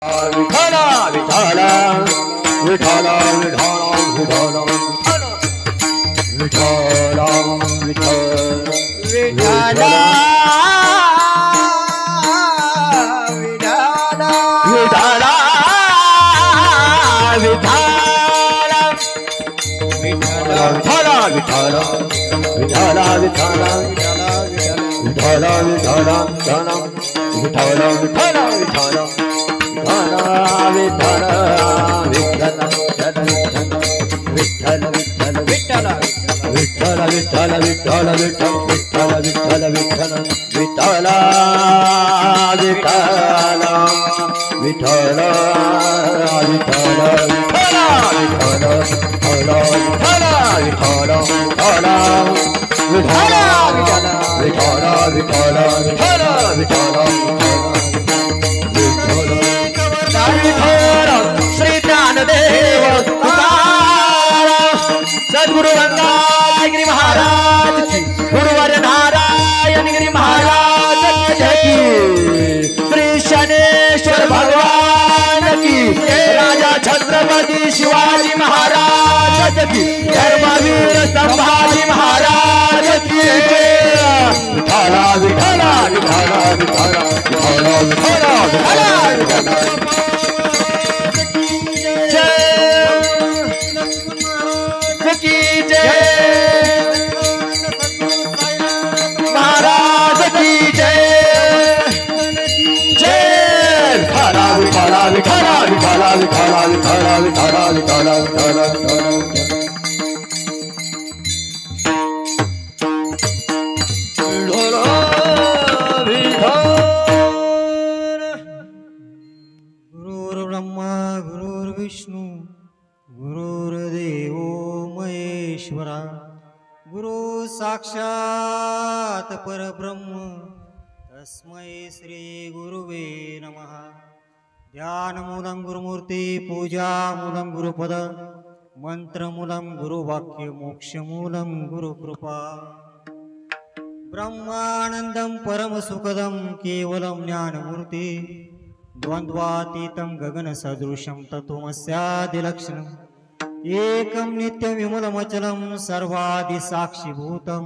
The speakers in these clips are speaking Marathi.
विठ्ठल विठ्ठल विठ्ठल विठ्ठल विठ्ठल विठ्ठल विठ्ठल श्री ज्ञानदेव सद्गुरु रंगागिरी महाराज की, गुरुवर नारायण गिरी महाराज की, श्री शनेश्वर भगवान की, राजा छत्रपति शिवाजी महाराज की, धर्मवीर संभाजी महाराज की। विठ्ठला विठ्ठला विठ्ठला विठ्ठला विठ्ठला विठ्ठला गुरुर्ब्रह्मा गुरुर्विष्णू गुरुर्देव महेश्वरा, गुरु साक्षात परब्रह्म तस्मै श्री गुरुवे नमः। ध्यानमूलं गुरुमूर्ति, पूजामूलं गुरुपद, मंत्रमूलं गुरुवाक्य, मोक्षमूलं गुरुकृपा। ब्रह्मानन्दं परमसुखदं केवलं ज्ञानमूर्ति, द्वन्द्वातीतं गगनसदृशं तत्त्वमस्यादिलक्षणम्, एकं नित्यविमलमचलं सर्वादिसाक्षिभूतं,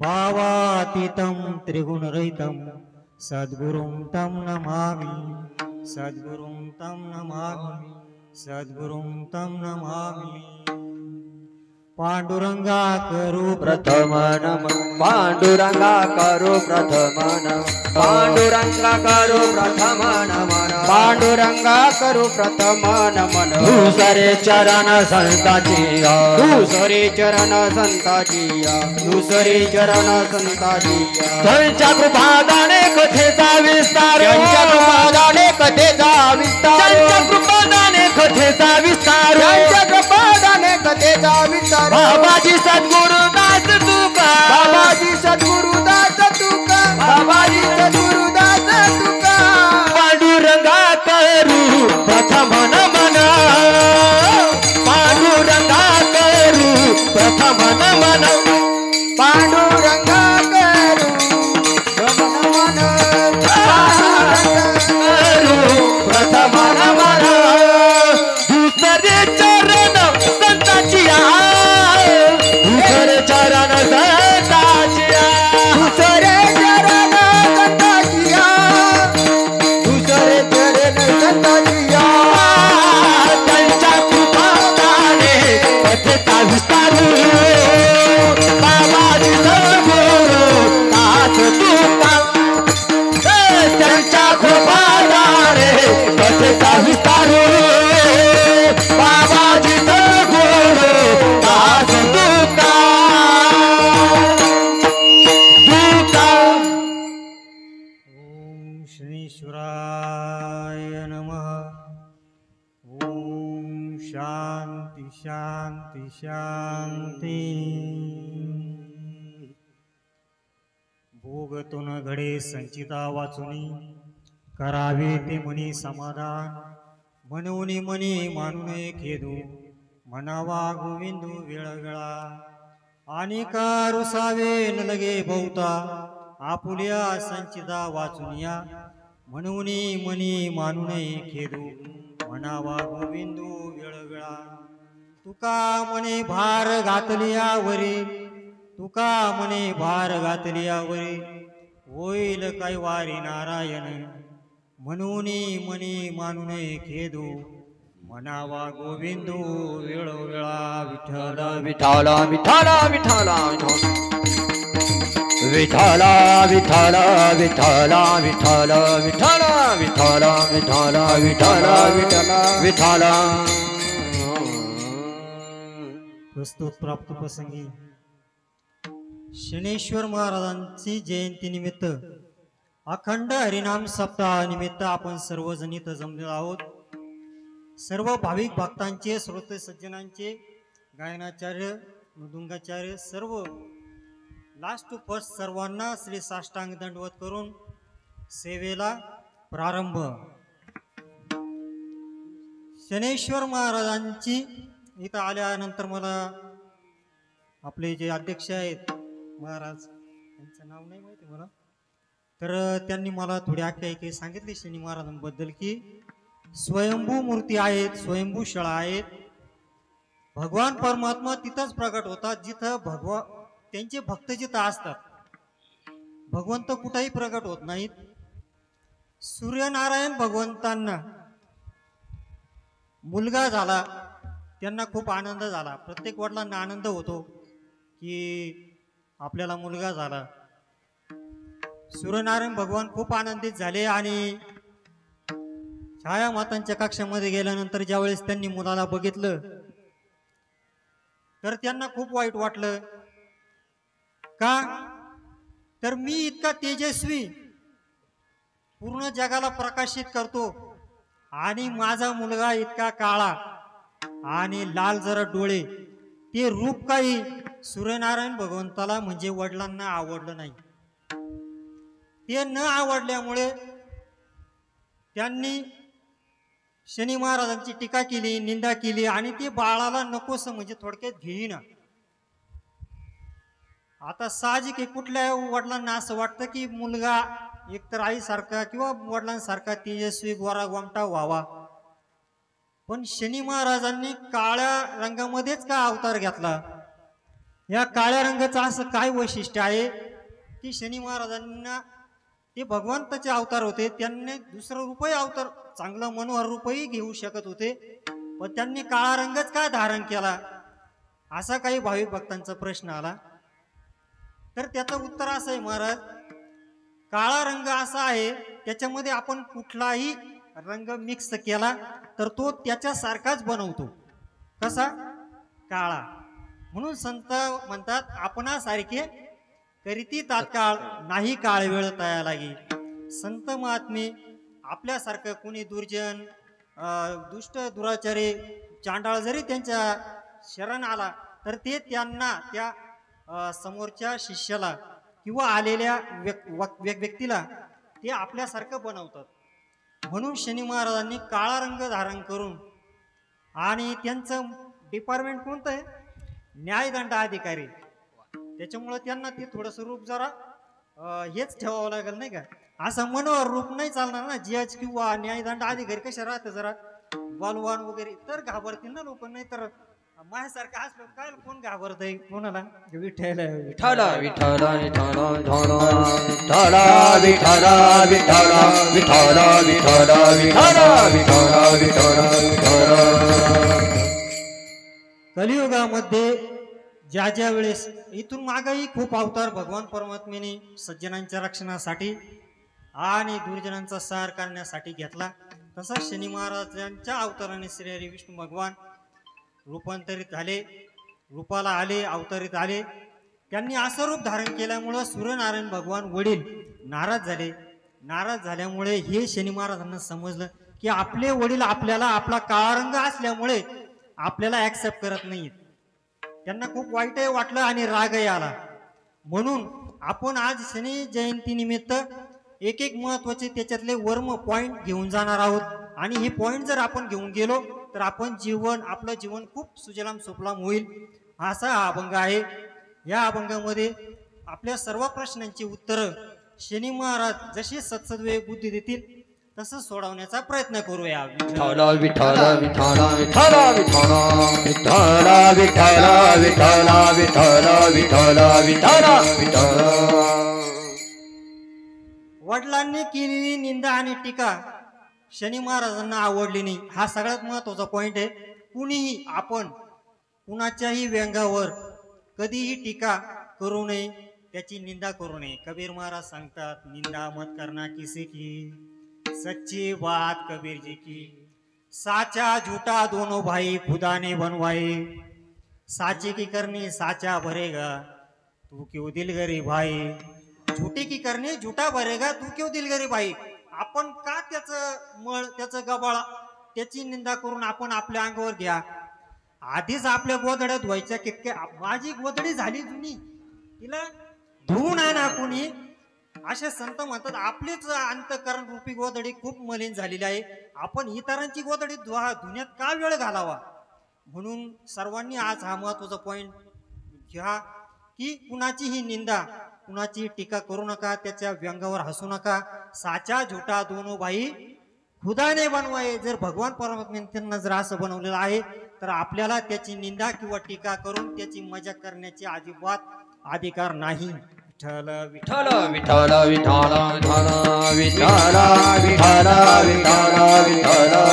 भावातीतं त्रिगुणरहितं सद्गुरुं तं नमामि, सद्गुरुं तं नमामि, सद्गुरुं तं नमामि। पांडुरंगा करू प्रथम नम, पांडुरंगा करू प्रथम नम, पांडुरंगा करू प्रथम नमन, पांडुरंगा करू प्रथम नमन। दुसरे चरण संताची, दुसरे चरण संताची, दुसरे चरण संताची। त्यांच्या कृपादाने कथेचा विस्तार, त्यांच्या कृपादाने कथेचा विस्तार, त्यांच्या कृपादाने कथेचा विस्तार, त्यांच्या कृपादाने कथेचा विस्तार। बाबाजी सद्गुरुदास तुका, बाबाजी सद्गुरुदास तुका, बाबाजी सद्गुरुदास तुका। पांडुरंगा करू प्रथम नमन, पांडुरंगा करू प्रथम नमन, पांडुरंगा करू प्रथम नमन, करू प्रथम नमन। दुसरे चरण संताची, दुसरे चरण संताची, दुसरे चरण संताची, दुसरे चरण संताची। त्यांच्या कृपादाने कथेचा विस्तार, बाबाजी सद्गुरु दास तुका। त्यांच्या कृपादाने कथेचा विस्तार, बाबाजी सद्गुरु दास तुका, तुका। ओम श्रीश्वराय नमः। ओम शांति शांति शांति। भोगतून घडे संचिता वाचुनी, करावे ते मनी समाधान, मनवनी मनी मानुने खेदू, मनावा गोविंदू वेळवेळा। आणि का रुसावे न लगे बहुता, आपुल्या संचिता वाचुनिया, म्हणून मनी मानू नये खेदू म्हणावा गोविंदू वेळवेळा तुका म्हणे भार घातली यावरी तुका म्हणे भार घातली यावरी होईल काय वारी नारायण म्हणून मनी मानू नये खेदू म्हणावा गोविंदू वेळोवेळा विठ्ठल विठ्ठल विठ्ठल विठ्ठल विठ्ठल विठ्ठल विठ्ठल विठ्ठल विठ्ठल विठ्ठल विठ्ठल विठ्ठल विठ्ठल विठ्ठल. प्रस्तुत प्राप्त प्रसंगी शनेश्वर महाराजांची जयंती निमित्त अखंड हरिनाम सप्ताह निमित्त आपण सर्वजण इथं जमलेलो आहोत. सर्व भाविक भक्तांचे श्रोते सज्जनांचे गायनाचार्य मृदुंगाचार्य सर्व लास्ट टू फर्स्ट सर्वांना श्री साष्टांग दंडवत करून सेवेला प्रारंभ. शनेश्वर महाराजांची इथं आल्यानंतर मला आपले जे अध्यक्ष आहेत महाराज त्यांचं नाव नाही माहिती मला, तर त्यांनी मला थोडी आख्यायिका सांगितली शनी महाराजांबद्दल की स्वयंभू मूर्ती आहेत, स्वयंभू शाळा आहेत. भगवान परमात्मा तिथंच प्रगट होतात जिथं त्यांचे भक्त जिथं असतात. भगवंत कुठेही प्रगट होत नाहीत. सूर्यनारायण भगवंतांना मुलगा झाला, त्यांना खूप आनंद झाला. प्रत्येक वडिलांना आनंद होतो की आपल्याला मुलगा झाला. सूर्यनारायण भगवान खूप आनंदित झाले आणि छाया मातांच्या कक्षामध्ये गेल्यानंतर ज्यावेळेस त्यांनी मुलाला बघितलं तर त्यांना खूप वाईट वाटलं. का तर मी इतका तेजस्वी पूर्ण जगाला प्रकाशित करतो आणि माझा मुलगा इतका काळा आणि लाल जरा डोळे, ते रूप काही सूर्यनारायण भगवंताला म्हणजे वडिलांना आवडलं नाही. ते न आवडल्यामुळे त्यांनी शनी महाराजांची टीका केली, निंदा केली आणि ते बाळाला नकोस म्हणजे थोडक्यात घेईना. आता साहजिक आहे, कुठल्या वडिलांना असं वाटतं की मुलगा एकतर आईसारखा किंवा वडिलांसारखा तेजस्वी गोरा गोमटा व्हावा. पण शनी महाराजांनी काळ्या रंगामध्येच का अवतार घेतला? या काळ्या रंगाचं असं काय वैशिष्ट्य आहे की शनी महाराजांना ते भगवंताचे अवतार होते, त्यांनी दुसरं रूपही अवतार चांगलं मनोहर रूपही घेऊ शकत होते, पण त्यांनी काळा रंगच का धारण केला असा काही भाविक भक्तांचा प्रश्न आला. तर त्याचं उत्तर असं आहे महाराज, काळा रंग असा आहे त्याच्यामध्ये आपण कुठलाही रंग मिक्स केला तर तो त्याच्यासारखाच बनवतो. कसा? काळा. म्हणून संत म्हणतात आपणासारखे करीती तात्काळ नाही काळ वेळ तया लागी. संत महात्मे आपल्यासारखं कोणी दुर्जन दुष्ट दुराचारी चांडाळ जरी त्यांच्या शरण आला तर ते त्यांना त्या समोरच्या शिष्याला किंवा आलेल्या व्यक्तीला ते आपल्यासारखं बनवतात. म्हणून शनी महाराजांनी काळा रंग धारण करून, आणि त्यांचं डिपार्टमेंट कोणतं आहे? न्यायदंड अधिकारी. त्याच्यामुळे त्यांना ते थोडंसं रूप जरा हेच ठेवावं लागेल नाही का, असं मनोहर रूप नाही चालणार ना. जज किंवा न्यायदंड अधिकारी कशा राहते जरा बलवान वगैरे तर घाबरतील ना लोक, नाही तर माझ्यासारखं असलं काय कोण घाबरत आहे कोणाला? विठ्ठल विठ्ठल विठ्ठल विठ्ठल विठ्ठल विठ्ठल विठ्ठल विठ्ठल विठ्ठल विठ्ठल विठ्ठल. कलियुगामध्ये ज्या ज्या वेळेस इथून मागही खूप अवतार भगवान परमात्म्याने सज्जनांच्या रक्षणासाठी आणि दुर्जनांचा सार करण्यासाठी घेतला, तसा शनी महाराजांच्या अवताराने श्री हरी विष्णू भगवान रूपांतरित झाले, रूपाला आले, अवतरित आले. त्यांनी असं रूप धारण केल्यामुळं सूर्यनारायण भगवान वडील नाराज झाले. नाराज झाल्यामुळे हे शनी महाराजांना समजलं की आपले वडील आपल्याला आपला काळा रंग असल्यामुळे आपल्याला ऍक्सेप्ट करत नाहीत. त्यांना खूप वाईटही वाटलं आणि रागही आला. म्हणून आपण आज शनी जयंती निमित्त एक एक महत्वाचे त्याच्यातले वर्म पॉइंट घेऊन जाणार आहोत. आणि हे पॉइंट जर आपण घेऊन गेलो तर आपण आपलं जीवन खूप सुजलाम सुफलाम होईल, असा हा अभंग आहे. या अभंगामध्ये आपल्या सर्व प्रश्नांची उत्तरं शनी महाराज जशी सत्सद्वे बुद्धी देतील तसं सोडवण्याचा प्रयत्न करूया. विठ्ठल विठ्ठल विठ्ठल विठ्ठल विठ्ठल विठ्ठल विठ्ठल विठ्ठल विठ्ठल विठ्ठल विठ्ठल विठ्ठल. वडिलांनी केलेली निंदा आणि टीका शनी महाराजांना आवडली नाही, हा सगळ्यात महत्वाचा पॉइंट आहे. कुणीही आपण कुणाच्याही व्यंगावर कधीही टीका करू नये, त्याची निंदा करू नये. कबीर महाराज सांगतात, निंदा मत करना किसी की, सच्ची बात कबीर जी की, साचा झूठा दोनों भाई खुदा ने बनवाए, साचे की करनी साचा भरेगा तू क्यों दिलगरी भाई, झूठी की करनी झूठा भरेगा तू क्यों दिलगरी भाई. आपण का त्याचं मळ, त्याचं गबाळ, त्याची निंदा करून आपण आपल्या अंगावर घ्या. आधीच आपल्या गोधड्यात व्हायच्या कितक्या, माझी गोधडी झाली जुनी, तिला धुवून आणा कुणी, असे संत म्हणतात. आपलीच अंतकरण रूपी गोधडी खूप मलिन झालेली आहे, आपण इतरांची गोधडी धुण्यात का वेळ घालावा. म्हणून सर्वांनी आज हा महत्वाचा पॉइंट घ्या की कुणाचीही निंदा, कुणाची टीका करू नका, त्याच्या व्यंगावर हसू नका. साचा झूठा दोनों भाई खुदाने बनवाये. जर भगवान परमात्म्याने त्यांना जर असं बनवलेलं आहे तर आपल्याला त्याची निंदा किंवा टीका करून त्याची मजा करण्याची अजिबात अधिकार नाही. विठ्ठल विठ्ठल विठ्ठल विठ्ठल विठ्ठल विठ्ठल विठ्ठल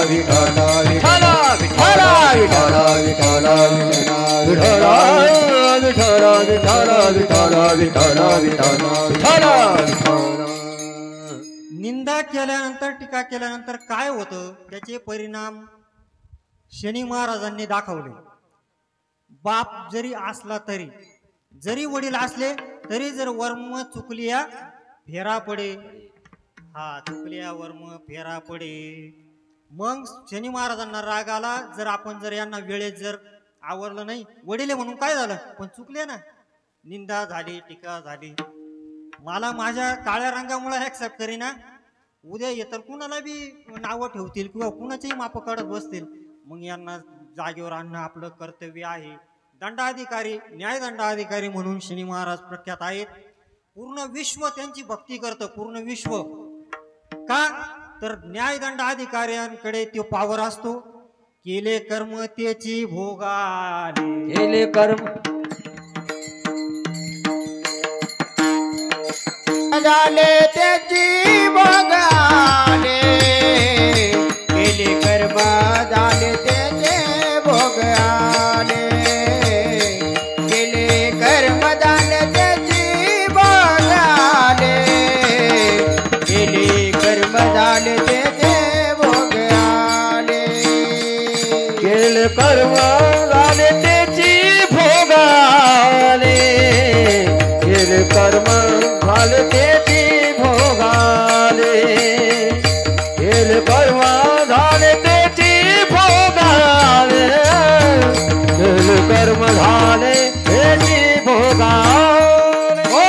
विठ्ठल विठ्ठल विठ्ठल विठ्ठल विठ्ठल विठ्ठल विठ्ठल विठ्ठल विठ्ठल विठ्ठल विठ्ठल विठ्ठल. निंदा केल्यानंतर, टीका केल्यानंतर काय होतं त्याचे परिणाम शनी महाराजांनी दाखवले. बाप जरी असला तरी, जरी वडील असले तरी, जर वर्म चुकलिया फेरा पडे, हा चुकलिया वर्म फेरा पडे. मग शनी महाराजांना राग आला, जर आपण जर यांना वेळेत जर आवरलं नाही, वडील म्हणून काय झालं पण चुकले ना, निंदा झाली, टीका झाली, मला माझ्या काळ्या रंगामुळे ऍक्सेप्ट करीना, उद्या येतर कुणाला बी नावं ठेवतील किंवा कुणाचेही माप काढत बसतील. मग यांना जागेवर आणणं आपलं कर्तव्य आहे. दंडाधिकारी, न्यायदंडाधिकारी म्हणून शनी महाराज प्रख्यात आहेत. पूर्ण विश्व त्यांची भक्ती करतं, पूर्ण विश्व. का तर न्यायदंडाधिकाऱ्यांकडे तो पावर असतो. केले कर्म त्याची भोगाले, केले कर्म झाले त्याची भोगाले, केले कर्म झाले त्याचे भोगाले, केले कर्म झाले त्याची भोगाले, केले कर्म झाले त्याचे भोगाले, केले कर्म झाले त्याची भोगाले, केले कर्म झाले त्याची भोगाले, केले कर्म झाले त्याची भोगाले, केले कर्म झाले त्याची भोगाले. ओ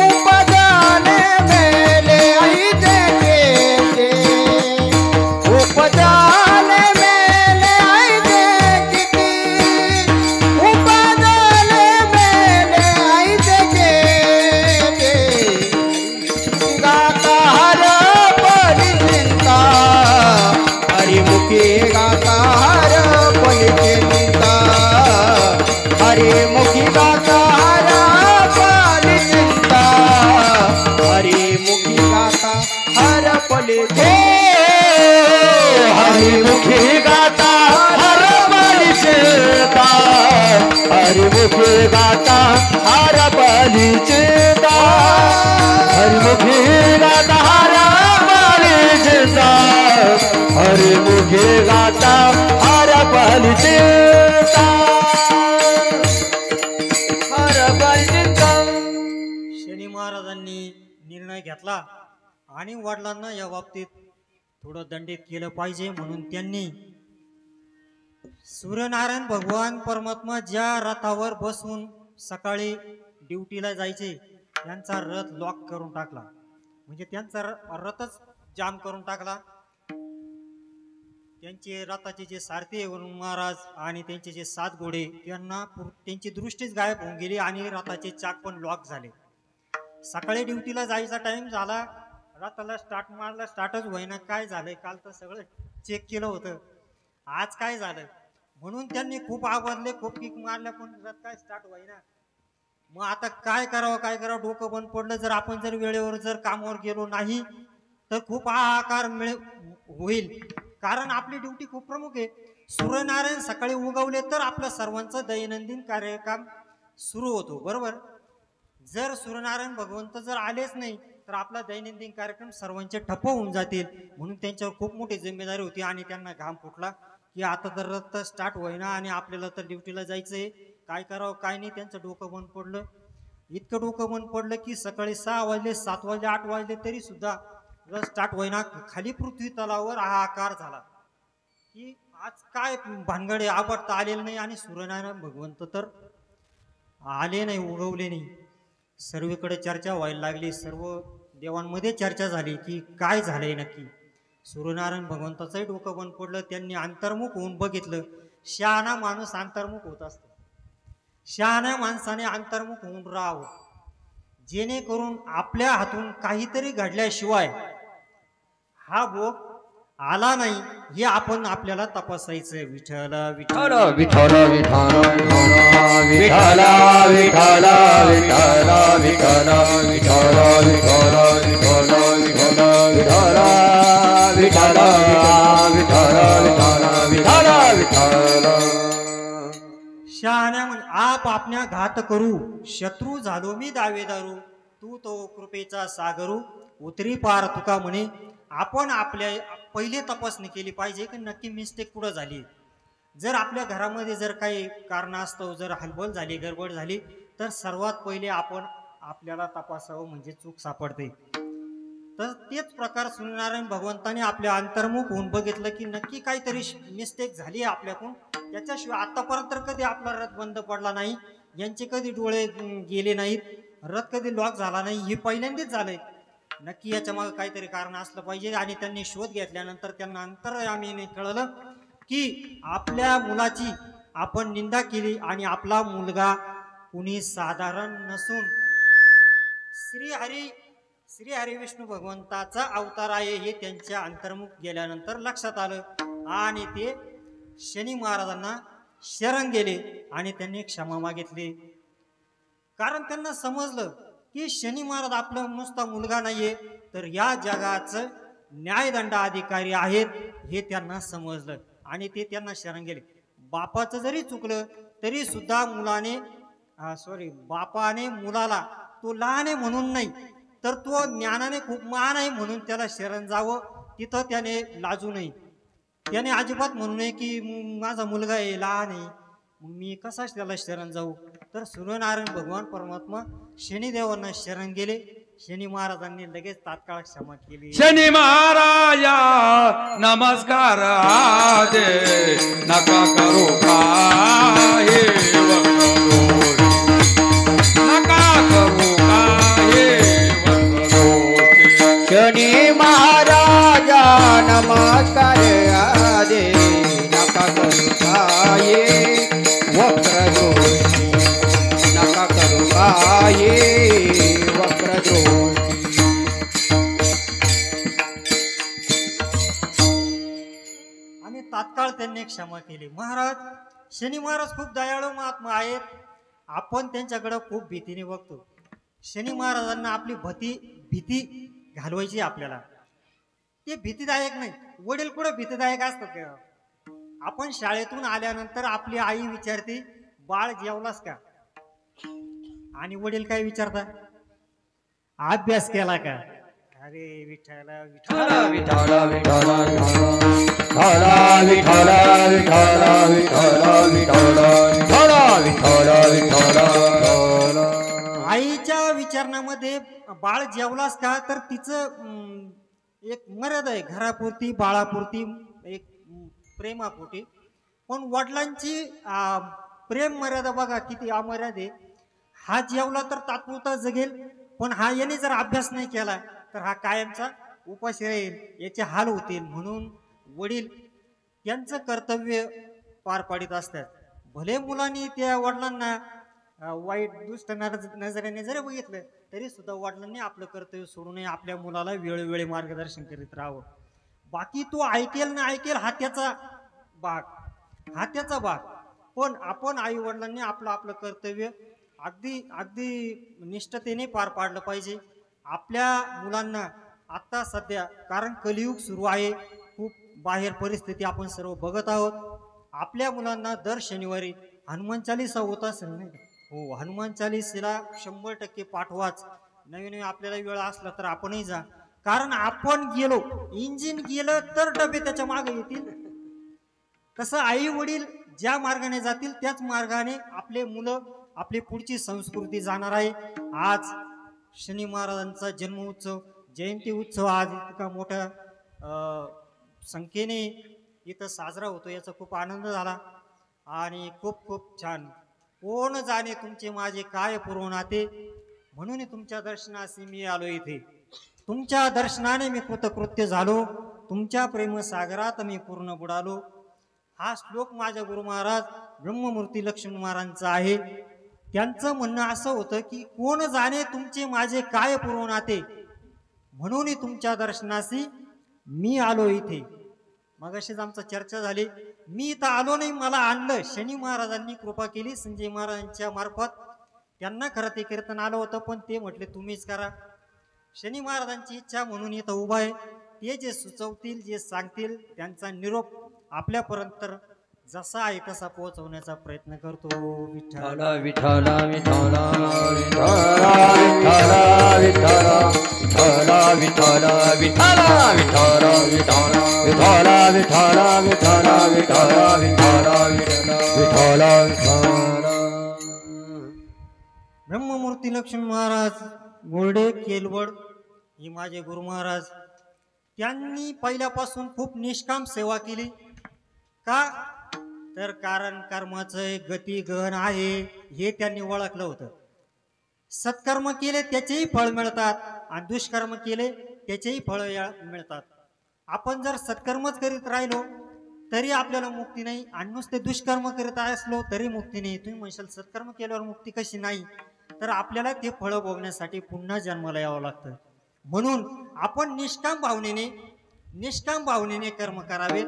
उपजाले मेले आईचे केले, उपजाले मेले आईचे किती, उपजाले मेले आईचे केले, गाता हर परी चिंता, हरिमुखी गाता हर परी चिंता, हरिमुखी गाता हर परी चिंता, हरिमुखी गाता हर परी हरिमुखी गाता हर बली चिंता, हरिमुखी गाता हर बली चिंता, हरिमुखी गाता हर बली चिंता, हरिमुखी गाता हर बली चिंता, हर बली चिंता. शनी महाराजांनी निर्णय घेतला आणि वडिलांना या बाबतीत थोडं दंडित केलं पाहिजे. म्हणून त्यांनी सूर्यनारायण भगवान परमात्मा ज्या रथावर बसून सकाळी ड्युटीला जायचे, त्यांचा रथ लॉक करून टाकला, म्हणजे त्यांचा रथच जाम करून टाकला. त्यांचे रथाचे जे सारथी आहे वरुण महाराज आणि त्यांचे जे 7 घोडे, त्यांना त्यांची दृष्टीच गायब होऊन गेली आणि रथाचे चाक पण लॉक झाले. सकाळी ड्युटीला जायचा टाइम झाला, राताला स्टार्ट मारला, स्टार्टच होईना. काय झालंय, काल तर सगळं चेक केलं होतं, आज काय झालं. म्हणून त्यांनी खूप आवडले, खूप किक मारल्या, पण रथ काय स्टार्ट होईना. मग आता काय करावं, डोकं बंद पडलं. जर आपण जर वेळेवर जर कामावर गेलो नाही तर खूप हाहाकार होईल. कारण आपली ड्युटी खूप प्रमुख आहे. सूर्यनारायण सकाळी उगवले तर आपलं सर्वांचं दैनंदिन कार्यक्रम सुरू होतो, बरोबर. जर सूर्यनारायण भगवंत जर आलेच नाही तर आपला दैनंदिन कार्यक्रम सर्वांचे ठप्प होऊन जातील. म्हणून त्यांच्यावर खूप मोठी जिम्मेदारी होती आणि त्यांना घाम फुटला की आता तर रथ स्टार्ट होईना आणि आपल्याला तर ड्युटीला जायचंय. काय करावं काय नाही, त्यांचं डोकं बंद पडलं. इतकं डोकं बंद पडलं की सकाळी 6 वाजले, 7 वाजले, 8 वाजले तरी सुद्धा रथ स्टार्ट होईना. खाली पृथ्वी तलावर हाहाकार झाला की आज काय भानगडे, आवडता आलेलं नाही आणि सूर्यनारायण भगवंत तर आले नाही, उगवले नाही. सर्वीकडे चर्चा व्हायला लागली. सर्व देवांमध्ये चर्चा झाली की काय झालंय नक्की. सूर्यनारायण भगवंताचंही डोकं बंद पडलं. त्यांनी अंतर्मुख होऊन बघितलं. शहाणा माणूस अंतर्मुख होत असतो. शहाण्या माणसाने अंतर्मुख होऊन राहावं, जेणेकरून आपल्या हातून काहीतरी घडल्याशिवाय हा भोग आला नाही हे आपण आपल्याला तपासायचं. विठ्ठल विठ्ठल विठ्ठल विठ्ठल विठ्ठल विठ्ठल विठ्ठल विठ्ठल विठ्ठल विठ्ठल विठ्ठल विठ्ठल विठ्ठल विठ्ठल. शहाण्या म्हण आप आपल्या घात करू, शत्रू झालो मी दावेदारू, तू तो कृपेचा सागरू, उतरी पार तुका म्हणे. आपण आपल्या पहिले तपासणी केली पाहिजे की नक्की मिस्टेक कुठं झाली. जर आपल्या घरामध्ये जर काही कारणास्तव जर हलबल झाली, गडबड झाली तर सर्वात पहिले आपण आपल्याला तपासावं, म्हणजे चूक सापडते. तर तेच प्रकार सूर्यनारायण भगवंताने आपल्या अंतर्मुख होऊन बघितलं की नक्की काहीतरी मिस्टेक झाली आहे आपल्याकडून. त्याच्याशिवाय आतापर्यंत कधी आपला रथ बंद पडला नाही, यांचे कधी डोळे गेले नाहीत, रथ कधी लॉक झाला नाही, हे पहिल्यांदाच झालंय. नक्की याच्या मागे काहीतरी कारण असलं पाहिजे. आणि त्यांनी शोध घेतल्यानंतर त्यांना अंतर्यामीने कळलं की आपल्या मुलाची आपण निंदा केली आणि आपला मुलगा कुणी साधारण नसून श्री हरी विष्णू भगवंताचा अवतार आहे हे त्यांच्या अंतर्मुख गेल्यानंतर लक्षात आलं. आणि ते शनी महाराजांना शरण गेले आणि त्यांनी क्षमा मागितली. कारण त्यांना समजलं की शनी महाराज आपला नुसता मुलगा नाहीये तर या जगाचं न्यायदंडाधिकारी आहेत हे त्यांना समजलं आणि ते त्यांना शरण गेले. बापाचं जरी चुकलं तरी सुद्धा बापाने मुलाला तो लहान आहे म्हणून नाही तर तो ज्ञानाने खूप महान आहे म्हणून त्याला शरण जावं. तिथं त्याने लाजू नये, त्याने अजिबात म्हणू नये की माझा मुलगा आहे, लहान आहे, मी कसा त्याला शरण जाऊ. तर सूर्यनारायण भगवान परमात्मा शनिदेवांना शरण गेले. शनी महाराजांनी लगेच तात्काळ क्षमा केली. शनी महाराजा नमस्कार आदे, नका करू काय नका करू काय शनी महाराजा नमस्कार आदे, नका करू काय वक्रदोषी, नका करू काय वक्रदोषी. आणि तात्काळ त्यांनी क्षमा केली. महाराज शनी महाराज खूप दयाळू महात्मा आहेत. आपण त्यांच्याकडे खूप भीतीने बघतो. शनी महाराजांना आपली भीती घालवायची आपल्याला. ते भीतीदायक नाही. वडील कुठं भीतीदायक असतात का? आपण शाळेतून आल्यानंतर आपली आई विचारते बाळ जेवलास का, आणि वडील काय विचारतात, अभ्यास केला का. अरे विठ्ठल विठ्ठल विठ्ठल विठ्ठल विठ्ठल विठ्ठल विठ्ठल विठ्ठल विठ्ठल विठ्ठल. आईच्या विचारण्यामध्ये बाळ जेवलास का तर तिचं एक मर्यादा आहे, घरापुरती बाळापुरती एक प्रेमापोटी. पण वडिलांची प्रेम मर्यादा बघा किती अमर्याद आहे. हा जेवला तर तात्पुरता जगेल, पण हा याने जर अभ्यास नाही केला तर हा कायमचा उपाशी राहील, याचे हाल होतील. म्हणून वडील त्यांचं कर्तव्य पार पाडित असतात. भले मुलांनी त्या वडिलांना वाईट दुष्ट नजरेने जरी बघितलं तरी सुद्धा वडिलांनी आपलं कर्तव्य सोडू नये, आपल्या मुलाला वेळोवेळी मार्गदर्शन करीत राहावं. बाकी तो ऐकेल ना ऐकेल हा त्याचा भाग. पण आपण आई वडिलांनी आपलं आपलं कर्तव्य अगदी अगदी निष्ठतेने पार पाडलं पाहिजे. आपल्या मुलांना आता सध्या, कारण कलियुग सुरू आहे, खूप बाहेर परिस्थिती आपण सर्व बघत आहोत. आपल्या मुलांना दर शनिवारी हनुमान चालीसा होत असेल नाही का? हो, हनुमान चालीसेला 100% पाठवाच. नवीन आपल्याला वेळ असला तर आपणही जा, कारण आपण गेलो, इंजिन गेलं तर डबे त्याच्या मागे येतील. तसं आई वडील ज्या मार्गाने जातील त्याच मार्गाने आपले मुलं, आपली पुढची संस्कृती जाणार आहे. आज शनी महाराजांचा जन्म उत्सव, जयंती उत्सव आज इतका मोठ्या संख्येने इथं साजरा होतो, याचा खूप आनंद झाला आणि खूप खूप छान. कोण जाणे तुमचे माझे काय पूर्व नाते, म्हणून तुमच्या दर्शनाशी मी आलो इथे. तुमच्या दर्शनाने मी कृतकृत्य झालो, तुमच्या प्रेमसागरात मी पूर्ण बुडालो. हा श्लोक माझ्या गुरु महाराज ब्रह्ममूर्ती लक्ष्मण महाराजांचा आहे. त्यांचं म्हणणं असं होतं की कोण जाणे तुमचे माझे काय पूर्व नाते, म्हणून तुमच्या दर्शनाशी मी आलो इथे. मग अशीच आमचं चर्चा झाली. मी इथं आलो नाही, मला आणलं. शनी महाराजांनी कृपा केली संजय महाराजांच्या मार्फत. त्यांना खरं ते कीर्तन आलं होतं, पण ते म्हटले तुम्हीच करा. शनी महाराजांची इच्छा म्हणून इथं उभा आहे. ते जे सुचवतील, जे सांगतील, त्यांचा निरोप आपल्यापर्यंत जसा आहे तसा पोहोचवण्याचा प्रयत्न करतो. विठ्ठल विठ्ठल विठ्ठल विठ्ठल विठ्ठल विठ्ठल विठ्ठल विठ्ठल विठ्ठल विठ्ठल विठ्ठल विठ्ठल विठ्ठल विठ्ठल विठ्ठल. ब्रह्ममूर्ती लक्ष्मण महाराज गोल्डे केलवड हे माझे गुरु महाराज. त्यांनी पहिल्यापासून खूप निष्काम सेवा केली. का तर कारण कर्माचं गती गहन आहे हे त्यांनी ओळखलं होतं. सत्कर्म केले त्याचेही फळ मिळतात आणि दुष्कर्म केले त्याचेही फळ मिळतात. आपण जर सत्कर्मच करीत राहिलो तरी आपल्याला मुक्ती नाही, आणि नुसते दुष्कर्म करीत असलो तरी मुक्ती नाही. तुम्ही म्हणशाल सत्कर्म केल्यावर मुक्ती कशी नाही, तर आपल्याला ते फळ भोगण्यासाठी पुन्हा जन्माला यावं लागतं. म्हणून आपण निष्काम भावनेने कर्म करावेत.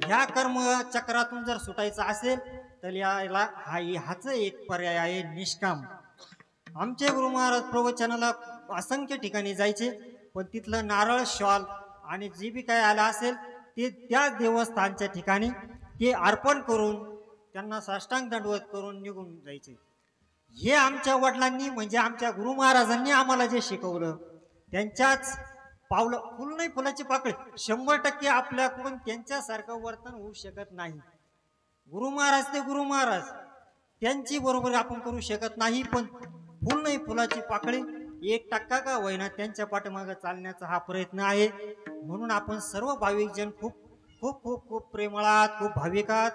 ह्या कर्म चक्रातून जर सुटायचं असेल तर याला हाच एक पर्याय आहे, निष्काम. आमचे गुरु महाराज प्रवचनाला असंख्य ठिकाणी जायचे, पण तिथलं नारळ, शॉल आणि जे बी काय आलं असेल ते त्या देवस्थानच्या ठिकाणी ते अर्पण करून त्यांना साष्टांग दंडवत करून निघून जायचे. हे आमच्या वडिलांनी म्हणजे आमच्या गुरु महाराजांनी आम्हाला जे शिकवलं, त्यांच्याच पावलं, फुल नाही फुलाची पाकळी. 100% आपल्याकडून त्यांच्यासारखं वर्तन होऊ शकत नाही. गुरु महाराज ते गुरु महाराज, त्यांची बरोबरी आपण करू शकत नाही, पण फुल नाही फुलाची पाकळी 1% का होईना त्यांच्या पाठीमागे चालण्याचा हा प्रयत्न आहे. म्हणून आपण सर्व भाविक जन खूप खूप खूप खूप प्रेमळात, खूप भाविकात.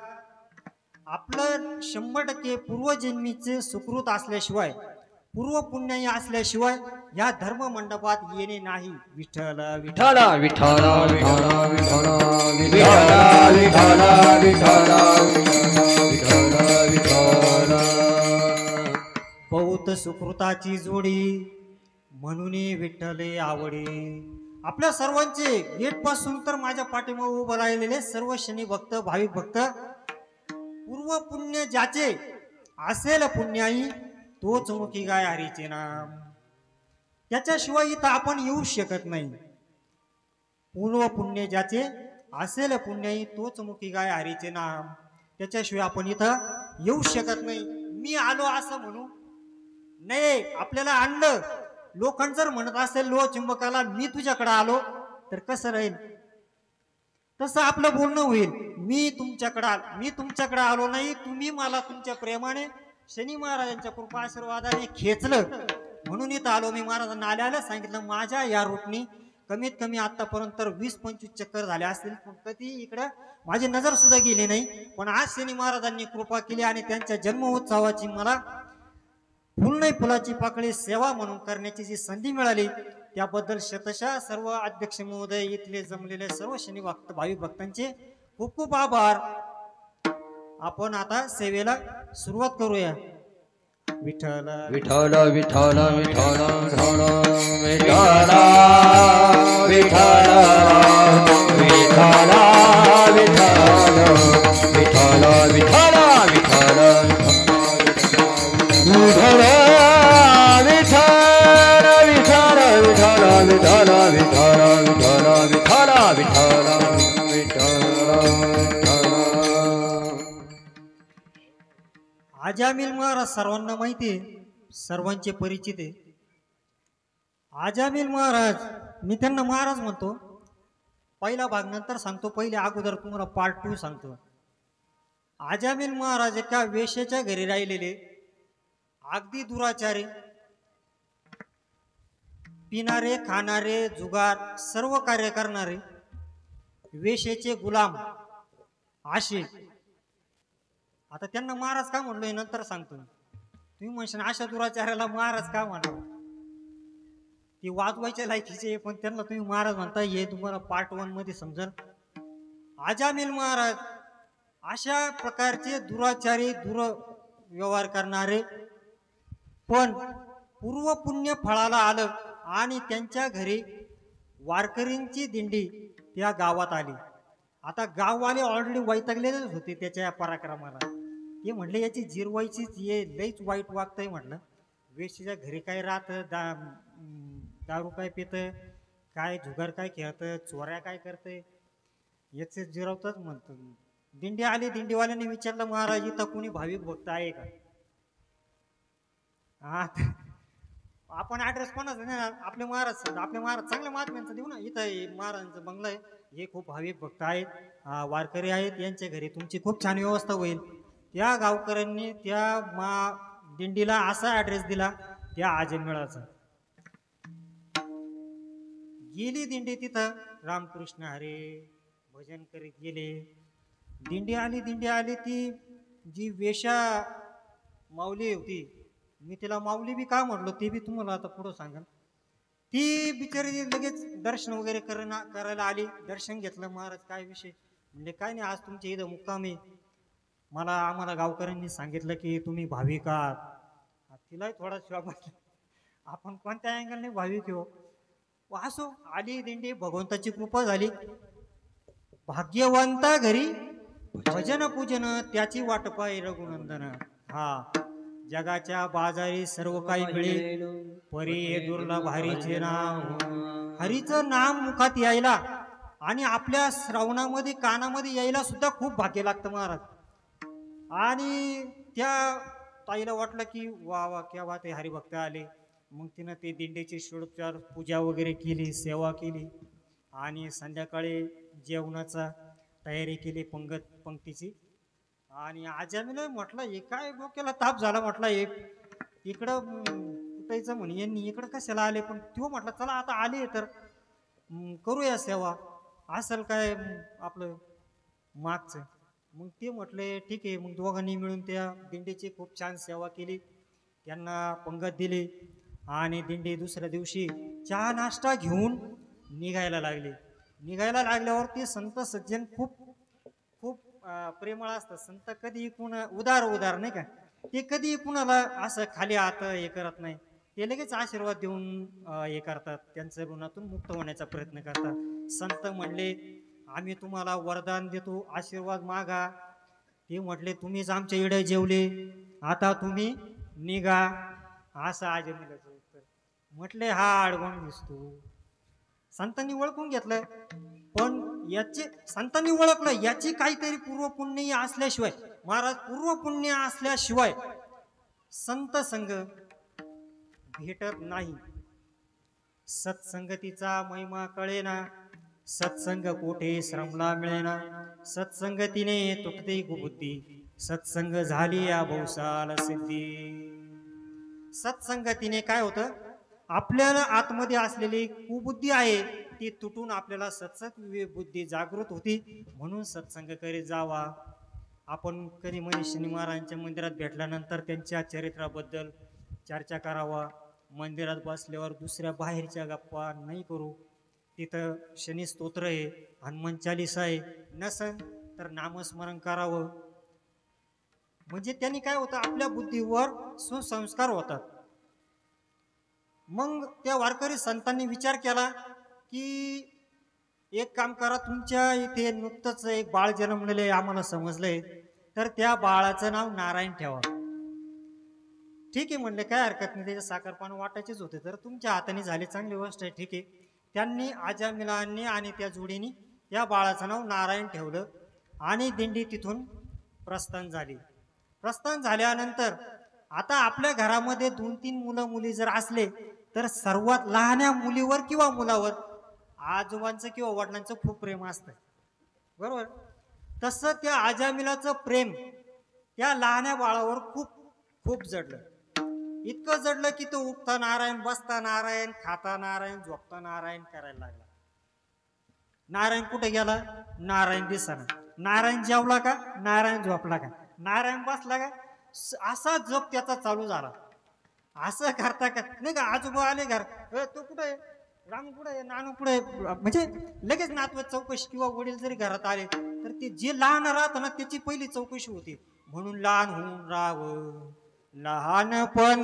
आपलं 100% पूर्वजन्मीचे सुकृत असल्याशिवाय, पूर्व पुण्याई असल्याशिवाय या धर्म मंडपात येणे नाही. विठ्ठल विठ्ठल विठ्ठल विठ्ठल विठ्ठल विठ्ठल विठ्ठल विठ्ठल. बहुत सुकृताची जोडी म्हणून विठ्ठले आवडे. आपल्या सर्वांचे गेट पासून तर माझ्या पाठीमागे उभं राहिलेले सर्व शनी भक्त, भाविक भक्त, पूर्व पुण्य ज्याचे असेल पुण्याई तोच मुखी गाय हरीचे नाम. त्याच्याशिवाय इथं आपण येऊ शकत नाही. पूर्व पुण्य ज्याचे असेल पुण्याई तोच मुखी गाय हरीचे नाम. त्याच्याशिवाय आपण इथं येऊ शकत नाही. मी आलो असं म्हणू नाही, आपल्याला आणलं. लोखंड जर म्हणत असेल लोह चुंबकाला मी तुझ्याकडे आलो तर कसं राहील, तसं आपलं बोलणं होईल. मी तुमच्याकडे आलो नाही, तुम्ही मला तुमच्या प्रेमाने शनी महाराजांच्या कृपा आशीर्वादाने खेचलं म्हणून इथं आलो. मी महाराजांना आल्याला सांगितलं माझ्या या रूटनी कमीत कमी आतापर्यंत 20-25 चक्कर झाले असतील, पण कधी इकडं माझी नजर सुद्धा गेली नाही. पण आज शनी महाराजांनी कृपा केली आणि त्यांच्या जन्म उत्सवाची मला फुल नाही फुलाची पाकळी सेवा म्हणून करण्याची जी संधी मिळाली त्याबद्दल शतशः सर्व अध्यक्ष महोदय, इथले जमलेले सर्व शनी भक्त, भाविक भक्तांचे खूप खूप आभार. आपण आता सेवेला सुरुवात करूया. विठ्ठल विठ्ठल विठ्ठल विठ्ठल विठ्ठल विठ्ठल विठ्ठल विठ्ठल विठ्ठल विठ्ठल विठ्ठल विठ्ठल विठ्ठल विठ्ठल विठ्ठल विठ्ठल विठ्ठल विठ्ठल विठ्ठल आजामिल महाराज सर्वांना माहिती आहे, सर्वांचे परिचित आहे. आजामिल महाराज, मी त्यांना महाराज म्हणतो. पहिला भाग नंतर सांगतो, पहिले अगोदर तुम्हाला पार्ट 2 सांगतो. आजामिल महाराज एका वेश्येच्या घरी राहिलेले, अगदी दुराचारी, पिणारे खाणारे जुगार सर्व कार्य करणारे, वेश्येचे गुलाम असे. आता त्यांना महाराज का म्हणलोय नंतर सांगतो. तुम्ही म्हणशाल अशा दुराचार्याला महाराज का म्हणा, ती वाजवायच्या लायकीचे, पण त्यांना तुम्ही महाराज म्हणता, हे तुम्हाला पार्ट 1 मध्ये समजेल. आजामिल महाराज अशा प्रकारचे दुराचारी दुर्व्यवहार करणारे, पण पूर्व पुण्य फळाला आलं आणि त्यांच्या घरी वारकरींची दिंडी त्या गावात आली. आता गाववाले ऑलरेडी वैतागलेलेच होते त्याच्या पराक्रमाला. हे म्हटले याची जिरवायचीच, ये लईच वाईट वागतंय म्हटलं. वेशीच्या घरी काय राहतं, दारू काय पितं, काय जुगार काय खेळतं, चोऱ्या काय करतंय, याचे जिरवतच म्हणतो. दिंडी आली, दिंडीवाल्याने विचारलं, महाराज इथं कोणी भाविक भक्त आहे का? आपण ऍड्रेस कोणाचा देणार? आपले महाराज चांगल्या महात्म्यांचं देऊ ना. इथं महाराजांचं बंगला आहे, हे खूप भाविक भक्त आहेत, वारकरी आहेत, यांच्या घरी तुमची खूप छान व्यवस्था होईल. त्या गावकऱ्यांनी त्या दिंडीला असा ऍड्रेस दिला त्या आजमेळाचा. गेली दिंडी, तिथं रामकृष्ण हरे भजन करीत गेले. दिंडी आली. ती जी वेशा माऊली होती, मी तिला माऊली बी का म्हटलो ते बी तुम्हाला आता पुढं सांगेन. ती बिचारी लगेच दर्शन वगैरे करायला आली. दर्शन घेतलं. महाराज काय विषय? म्हणजे काय नाही, आज तुमच्या इथं मुक्काम आहे. आम्हाला गावकऱ्यांनी सांगितलं की तुम्ही भाविक आहात. तिलाही थोडा शॉक वाटला, आपण कोणत्या अँगलने भाविक हो. असो, आली दिंडी, भगवंताची कृपा झाली. भाग्यवंता घरी भजन पूजन त्याची वाट पाय रघुनंदन. हा, जगाच्या बाजारी सर्व काही मिळेल, परी हे दुर्लभ हरीचे नाव. हरीचं नाम मुखात यायला आणि आपल्या श्रवणामध्ये कानामध्ये यायला सुद्धा खूप भाग्य लागतं महाराज. आणि त्या ताईला वाटलं की वा वा क्या बात आहे, हरिभक्त आले. मग तिनं ते दिंडीची षोडोपचार पूजा वगैरे केली, सेवा केली आणि संध्याकाळी जेवणाचा तयारी केली पंक्तीची. आणि आजामीला म्हटलं, हे काय डोक्याला ताप झाला म्हटलं, हे इकडं कुठायचं म्हणे, यांनी इकडं कशाला आले. पण तो म्हटलं चला आता आले तर करूया सेवा, असेल काय आपलं मागचं. मग ते म्हटले ठीक आहे. मग दोघांनी मिळून त्या दिंडीची खूप छान सेवा केली, त्यांना पंगत दिली. आणि दिंडी दुसऱ्या दिवशी चहा नाश्ता घेऊन निघायला लागल्यावर ते संत सज्जन खूप खूप प्रेमळ असतात. संत कधी उदार नाही का, ते कधी कुणाला असं खाली हात हे करत नाही. ते लगेच आशीर्वाद देऊन हे करतात, त्यांच्या ऋणातून मुक्त होण्याचा प्रयत्न करतात. संत म्हणले आम्ही तुम्हाला वरदान देतो, आशीर्वाद मागा. ते म्हटले तुम्हीच आमच्या इडे जेवले, आता तुम्ही निघा. असं आजमीलाचं उत्तर. म्हटले हा आडवण दिसतो. संतांनी ओळखून घेतलं, पण संतांनी ओळखलं याची काहीतरी पूर्वपुण्य असल्याशिवाय, महाराज पूर्वपुण्य असल्याशिवाय संत संग भेटत नाही. सत्संगतीचा महिमा कळेना, सत्संग कोठे श्रमला मिळेना. सत्संगतीने तुटते कुबुद्धी, सत्संग झाली या भौसाल सिद्धी. सत्संगतीने काय होतं, आपल्याला आतमध्ये असलेली कुबुद्धी आहे ती तुटून आपल्याला सत्संग बुद्धी जागृत होती. म्हणून सत्संग करीत जावा. आपण कधी म्हणे शनी महाराजांच्या मंदिरात भेटल्यानंतर त्यांच्या चरित्राबद्दल चर्चा करावा. मंदिरात बसल्यावर दुसऱ्या बाहेरच्या गप्पा नाही करू. तिथं शनी स्तोत्र आहे, हनुमान चालीसा आहे, नसन तर नामस्मरण करावं. म्हणजे त्यांनी काय होतं, आपल्या बुद्धीवर सुसंस्कार होतात. मग त्या वारकरी संतांनी विचार केला की एक काम करा, तुमच्या इथे नुकतंच एक बाळ जन्मलेलं आहे आम्हाला समजलंय, तर त्या बाळाचं नाव नारायण ठेवा. ठीक आहे म्हणले, काय हरकत नाही, त्याचे साखरपान वाटायचेच होते, तर तुमच्या हाताने झाली, चांगली गोष्ट आहे, ठीक आहे. त्यांनी आजामिलांनी आणि त्या जोडीने त्या बाळाचं नाव नारायण ठेवलं आणि दिंडी तिथून प्रस्थान झाली. प्रस्थान झाल्यानंतर आता आपल्या घरामध्ये 2-3 मुलं मुली जर असले तर सर्वात लहान्या मुलीवर किंवा मुलावर आजोबांचं किंवा वडिलांचं खूप प्रेम असतं, बरोबर. तसं त्या आजामिलाचं प्रेम त्या लहान्या बाळावर खूप खूप जडलं. इतकं जडलं की तो उठता नारायण, बसता नारायण, खाता नारायण, झोपता नारायण करायला लागला. नारायण कुठे गेला, नारायण दिसना. नारायण जेवला का, नारायण झोपला का, नारायण बसला का, असा जप त्याचा चालू झाला. असं करता का नाही का, आजोबा आले घर, तो कुठे आहे, राम कुठे आहे, नानू कुठे आहे, म्हणजे लगेच नातवत चौकशी, किंवा वडील जरी घरात आले तर ते जे लहान राहतं ना त्याची पहिली चौकशी होती. म्हणून लहान होऊन राहावं, लहानपण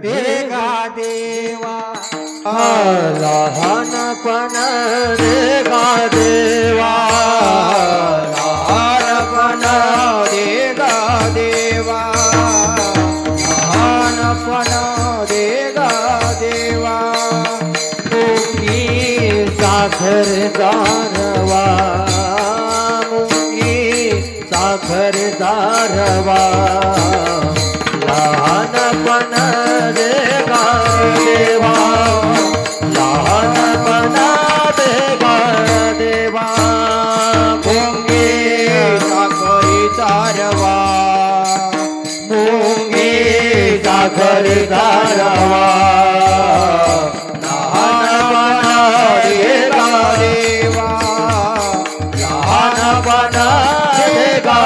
देगा देवा, लहानपण देगा देवा, लहानपण देगा देवा, लहानपण देगा देवा. मुंगी साखर दारवा, मुंगी साखर दारवा, लहानपण देगा देवा, लहानपण देगा देवा. मुंगी साखर दारवा, मुंगी साखर दारवा, लहानपण देगा देवा, लहानपण देगा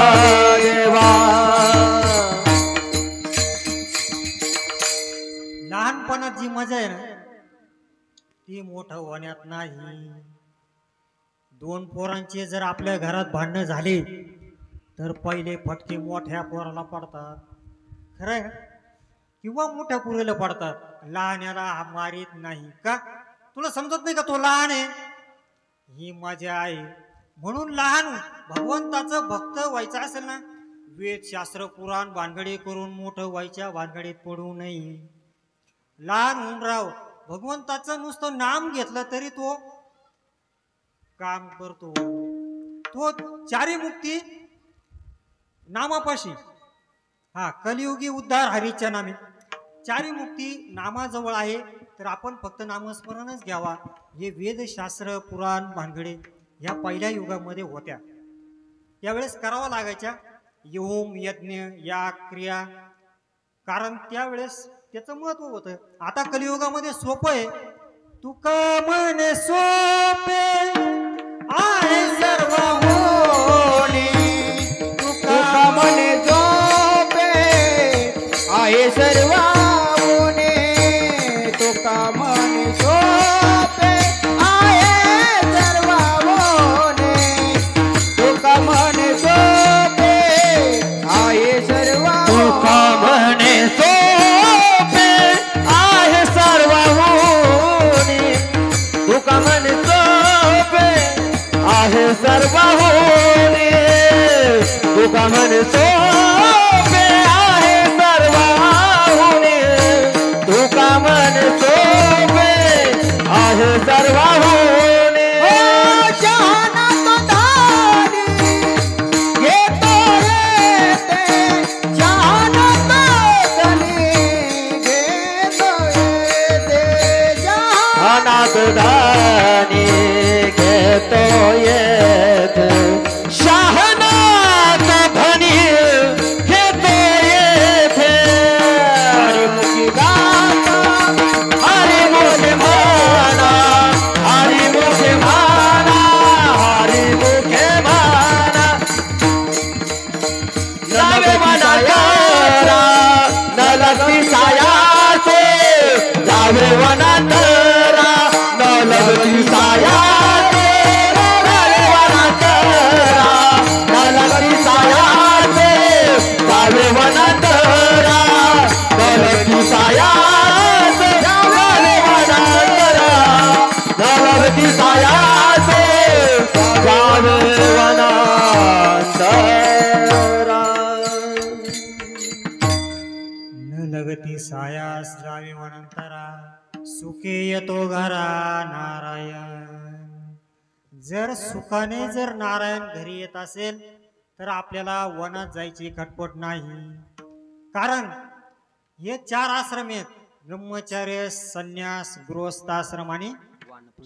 देवा. लहानपणात जी मजा आहे ना ती मोठं होण्यात नाही. 2 पोरांचे जर आपल्या घरात भांडणं झाले तर पहिले फटके मोठ्या पोराला पडतात, खरं आहे, किंवा मोठ्या पोरीला पडतात, लहान्याला मारीत नाही का. तुला समजत नाही का तो लहान आहे, ही मजा आहे. म्हणून लहान भगवंताचं भक्त व्हायचं असेल ना, वेद शास्त्र पुराण भानगडी करून मोठं व्हायच्या भानगडीत पडू नये. लहान होऊन राव, भगवंताचं नुसतं नाम घेतलं तरी तो काम करतो. तो 4 मुक्ती नामापाशी, हा कलियुगी उद्धार हरीच्या नामी. 4 मुक्ती नामाजवळ आहे, तर आपण फक्त नामस्मरणच घ्यावा. हे वेदशास्त्र पुराण भानगडे ह्या पहिल्या युगामध्ये होत्या, त्यावेळेस करावा लागायच्या योम यज्ञ या क्रिया, कारण त्यावेळेस त्याचं महत्व होतं. आता कलियुगामध्ये सोपं आहे, तुका म्हणे सोपे आहे सर्व होणे, तुका म्हणे झोपे आहे सर्व होणे, तुका म्हणे झोपे आहे सर्व होणे, तुका म्हणे झोपे आहे सर्व, तुका म्हणे सोपे आहे सर्व होणे, तुका म्हणे सोपे आहे सर्व होणे, तुका म्हणे सोपे आहे सर्व होणे, तुका म्हणे सोपे आहे सर्व होणे. शहाणा तो धाडी घेतो रे ते, शहाणा तो धनी घेतो येते, अनाथ दानी घेतो येते, शहाणा धनी घेतो येते. हरिमुखी गाता हरिमुखे म्हणा, हरिमुखे म्हणा, हरिमुखे म्हणा. जावे मना करा न लगती सायाचे, जावे वना करा न लगती सायाचे, जावे वना करा न लगती सायाचे, जावे वना लगती सायास जावी वनंतरा सुखे येतो घरा नारायण. जर सुखाने जर नारायण घरी येत असेल तर आपल्याला वनात जायची खटपट नाही. कारण हे 4 आश्रम आहेत, ब्रह्मचर्य, संन्यास, गृहस्थाश्रम आणि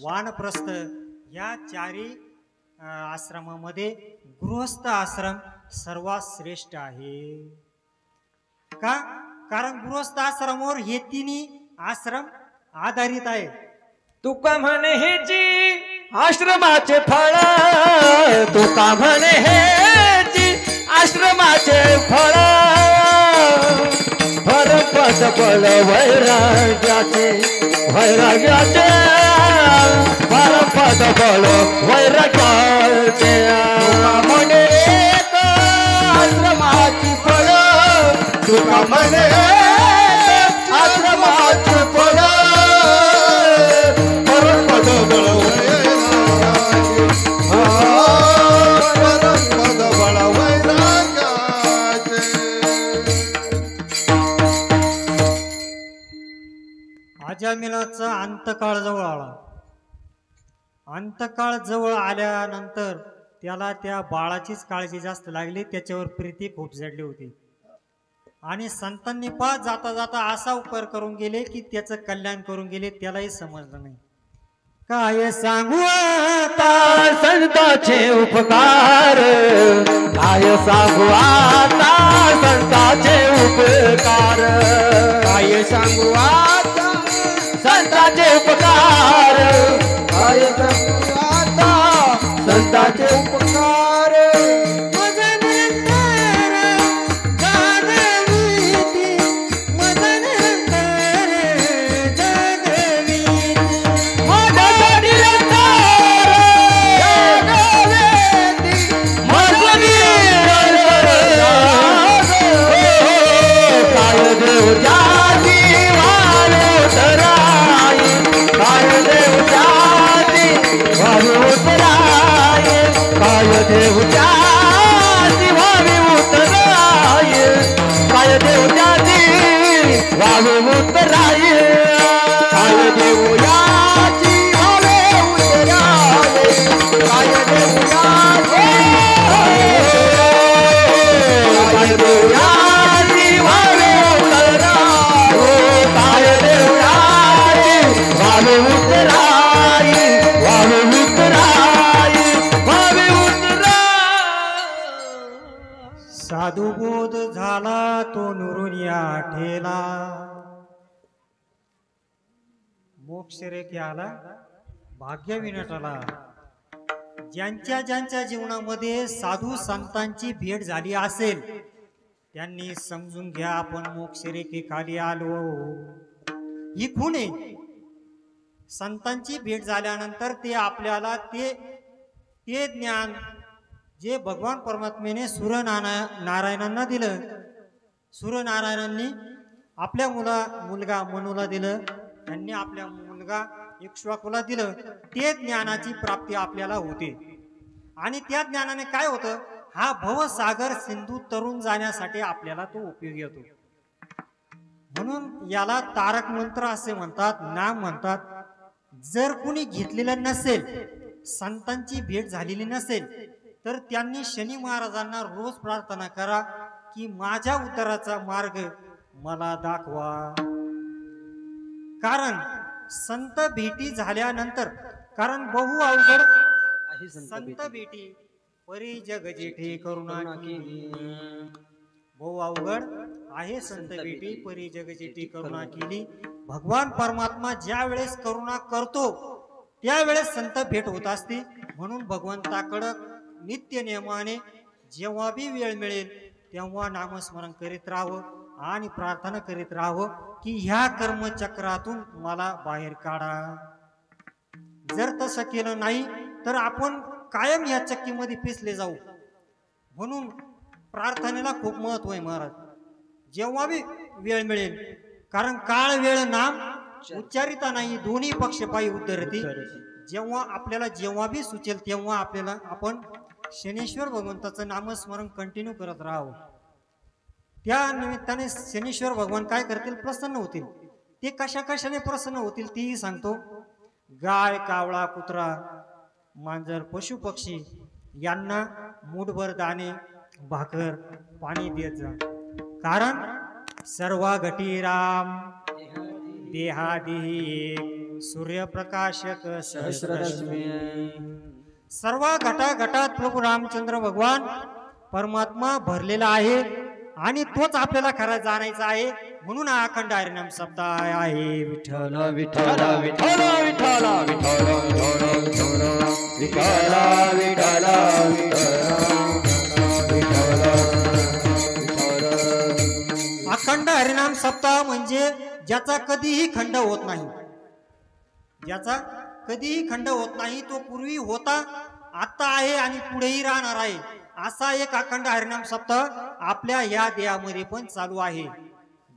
वानप्रस्थ. या 4ही आश्रमामध्ये गृहस्थ आश्रम सर्वात श्रेष्ठ आहे. का? कारण गृहस्थ आश्रमावर हे 3ही आश्रम आधारित आहे. तुका म्हणे हेची आश्रमाचे फळ, तुका म्हणे हेची आश्रमाचे फळ. परपद फळ वैराग्याचे, वैराग्याचे परपद फळ वैराग्याचे. तुका म्हणे एक आश्रमाची फळ, तुका म्हणे आश्रमाची फळ. परपद फळ अजामिलाचा अंतकाळ जवळ आला. अंतकाळ जवळ आल्यानंतर त्याला त्या बाळाचीच काळजी जास्त लागली, त्याच्यावर प्रीती खूप जडली होती. आणि संतांनी पाच जाता जाता असा उपकार करून गेले की त्याचं कल्याण करून गेले, त्यालाही समजलं नाही. काय सांगू आता संतांचे उपकार, काय सांगू आता संतांचे उपकार. काय सांगू आता संतांचे उपकार, काय सांगू आता संतांचे उपकार. देवच्या वावे उतराय, काय देवच्या वावे उतराय, काय देवयाची वावे उतराय, काय देवयाची, काय देवयाची वावे उतराय, काय देवयाची वावे उतराय, वावे उतराय, वावे. साधू बोध झाला तो नुरुनिया ठेला, मोक्ष रेखे आला भाग्य विनटला. ज्यांच्या ज्यांच्या जीवनामध्ये साधू संतांची भेट झाली असेल त्यांनी समजून घ्या आपण मोक्ष रेखे खाली आलो. ही खूण आहे. संतांची भेट झाल्यानंतर ते आपल्याला ते ज्ञान जे भगवान परमात्मेने सूर्यनारायणांना दिलं, सूर्यनारायणांनी आपल्या मुलगा मनूला दिलं, त्यांनी आपल्या मुलगा इक्ष्वाकुला दिलं. ते ज्ञानाची प्राप्ती आपल्याला होते. आणि त्या ज्ञानाने काय होतं, हा भवसागर सिंधू तरुण जाण्यासाठी आपल्याला तो उपयोगी होतो. म्हणून याला तारक मंत्र असे म्हणतात, नाम म्हणतात. जर कुणी घेतलेलं नसेल, संतांची भेट झालेली नसेल, तर त्यांनी शनी महाराजांना रोज प्रार्थना करा की माझ्या उद्धाराचा मार्ग मला दाखवा. कारण संत भेटी झाल्यानंतर, कारण बहु अवघड संत भेटी परी जग जेठे करुणा केली, बहु अवघड आहे संत भेटी परी जग जेठे करुणा केली. भगवान परमात्मा ज्या वेळेस करुणा करतो त्यावेळेस संत भेट होत असते. म्हणून भगवंताकडं नित्य नियमाने जेव्हा बी वेळ मिळेल तेव्हा नामस्मरण करीत राहावं आणि प्रार्थना करीत राहावं की ह्या कर्मचक्रातून मला बाहेर काढा. जर तसं केलं नाही तर आपण कायम या चक्कीमध्ये पिसले जाऊ. म्हणून प्रार्थनेला खूप महत्व आहे महाराज. जेव्हा बी वेळ मिळेल, कारण काळ वेळ नाम उच्चारिता नाही, दोन्ही पक्ष पायी उद्धरती. जेव्हा आपल्याला जेव्हा बी सुचेल तेव्हा आपल्याला आपण शनेश्वर भगवंताचं नामस्मरण कंटिन्यू करत राहावं. त्या निमित्ताने शनीश्वर भगवान काय करतील, प्रसन्न होतील. ते कशा कशाने प्रसन्न होतील तीही सांगतो. गाय, कावळा, कुत्रा, मांजर, पशु पक्षी यांना मूठभर दाणे, भाकर, पाणी देत जा. कारण सर्व घटी राम देहादेही एक, सूर्यप्रकाशक सहस्ररश्मी. सर्व घटाघटात प्रभू रामचंद्र भगवान परमात्मा भरलेला आहे आणि तोच आपल्याला खरा जाणायचा आहे. म्हणून हा अखंड हरिनाम सप्ताह आहे. विठ्ठल विठ्ठल विठ्ठल विठ्ठल विठ्ठल विठ्ठल विठ्ठल विठ्ठल अखंड हरिनाम सप्ताह म्हणजे ज्याचा कधीही खंड होत नाही, ज्याचा कधीही खंड होत नाही. तो पूर्वी होता, आता आहे आणि पुढेही राहणार आहे. असा एक अखंड हरिनाम सप्ताह आपल्या या देहामध्ये पण चालू आहे.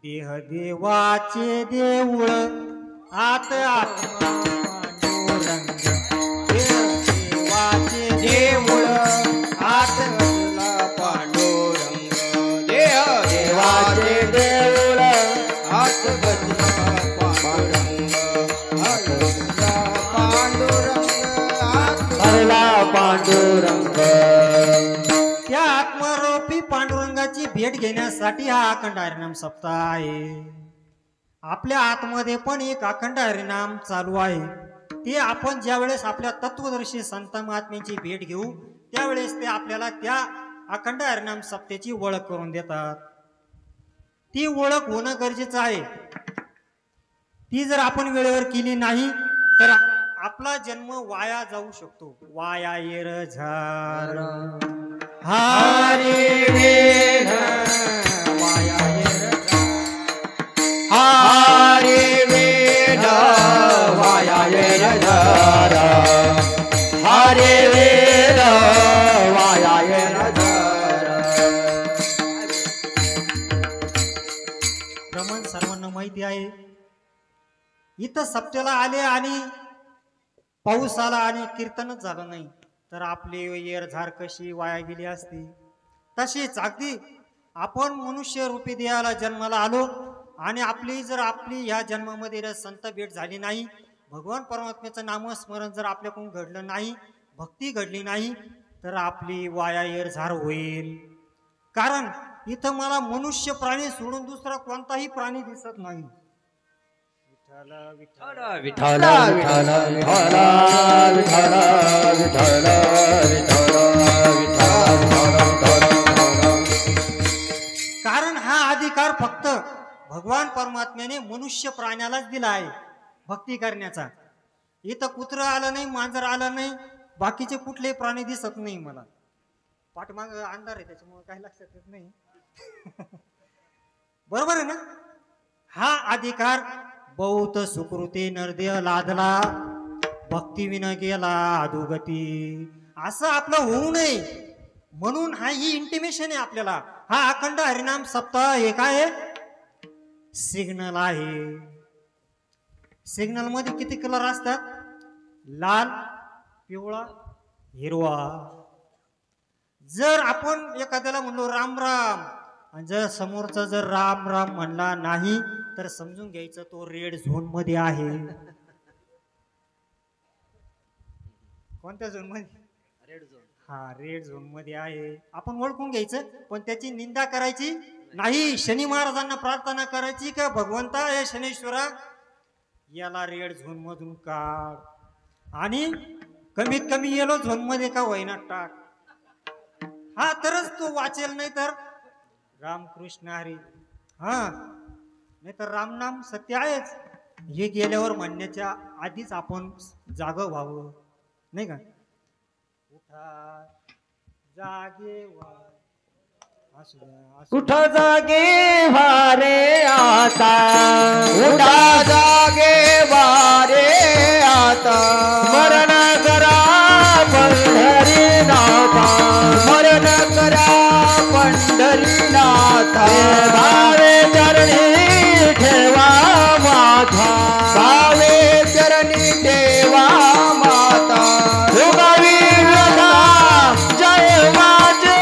देह देवाचे देऊळ आत आत्मा पांडुरंग, देह देवाचे देऊळ आत आतला पांडुरंग, देह देवाचे देऊळ आत गजला पांडुरंग, आतला पांडुरंग, हरला पांडुरंग. त्या आत्मारूपी पांडुरंगाची भेट घेण्यासाठी हा अखंड हरिनाम सप्ताह आहे. आपल्या आतमध्ये पण एक अखंड हरिनाम चालू आहे. ते आपण ज्या वेळेस आपल्या तत्वदर्शी संत महात्म्यांची भेट घेऊ त्यावेळेस ते आपल्याला त्या अखंड हरिनाम सप्त्याची ओळख करून देतात. ती ओळख होणं गरजेचं आहे. ती जर आपण वेळेवर केली नाही तर आपला जन्म वाया जाऊ शकतो. वाया येर झार हरी वेद वाया येर हरी वेद वाया येर झार, हरी वेद वाया येर झार. प्रमाण सर्वांना माहिती आहे. इथं सप्त्याला आले आणि पाऊस आला आणि कीर्तनच झालं नाही तर आपली येर झार कशी वाया गेली असती. तशीच अगदी आपण मनुष्य रूपी देहाला जन्माला आलो आणि आपली ह्या जन्मामध्ये जर संत भेट झाली नाही, भगवान परमात्म्याचं नामस्मरण जर आपल्याकडून घडलं नाही, भक्ती घडली नाही तर आपली वाया येर झार होईल. कारण इथं मला मनुष्य प्राणी सोडून दुसरा कोणताही प्राणी दिसत नाही. विठ्ठल विठ्ठल विठ्ठल विठ्ठल विठ्ठल विठ्ठल विठ्ठल. कारण हा अधिकार फक्त भगवान परमात्म्याने मनुष्य प्राण्यालाच दिला आहे भक्ती करण्याचा. इथं कुत्रं आलं नाही, मांजर आलं नाही, बाकीचे कुठलेही प्राणी दिसत नाही मला. पाठीमाग अंधार आहे त्याच्यामुळे काही लक्षात येत नाही. बरोबर आहे ना. हा अधिकार बहुत सुकृती नरदेह लादला, भक्ती विन गेला अधोगती, असं आपलं होऊ नये म्हणून हा ही इंटिमेशन आहे आपल्याला. हा अखंड हरिनाम सप्ताह हे काय सिग्नल आहे. सिग्नल मध्ये किती कलर असतात? लाल, पिवळा, हिरवा. जर आपण एखाद्याला म्हणलो राम राम आणि जर समोरचा जर राम राम म्हणला नाही तर समजून घ्यायचं तो रेड झोन मध्ये आहे. कोणत्या झोन मध्ये? Red zone. हा, रेड झोन मध्ये आहे. आपण ओळखून घ्यायचं पण त्याची निंदा करायची नाही. शनी महाराजांना प्रार्थना करायची का भगवंता या शनेश्वरा याला रेड झोन मधून काढ आणि कमीत कमी येलो झोन मध्ये का होईना टाक. हा, तरच तो वाचेल, नाही तर रामकृष्ण हरी. हा, नाही तर रामनाम सत्य आहेच हे गेल्यावर म्हणण्याच्या आधीच आपण जागं व्हावं, नाही का. उठा जागे व्हा. उठ जागे वारे आता, उठा जागे वारे आता, स्मरण करा पंढरीनाथा, स्मरण करा पंढरीनाथा, भावे चरणी ठेवा माझा, भावे चरणी देवा माता, उगावी व्यथा जय माझा.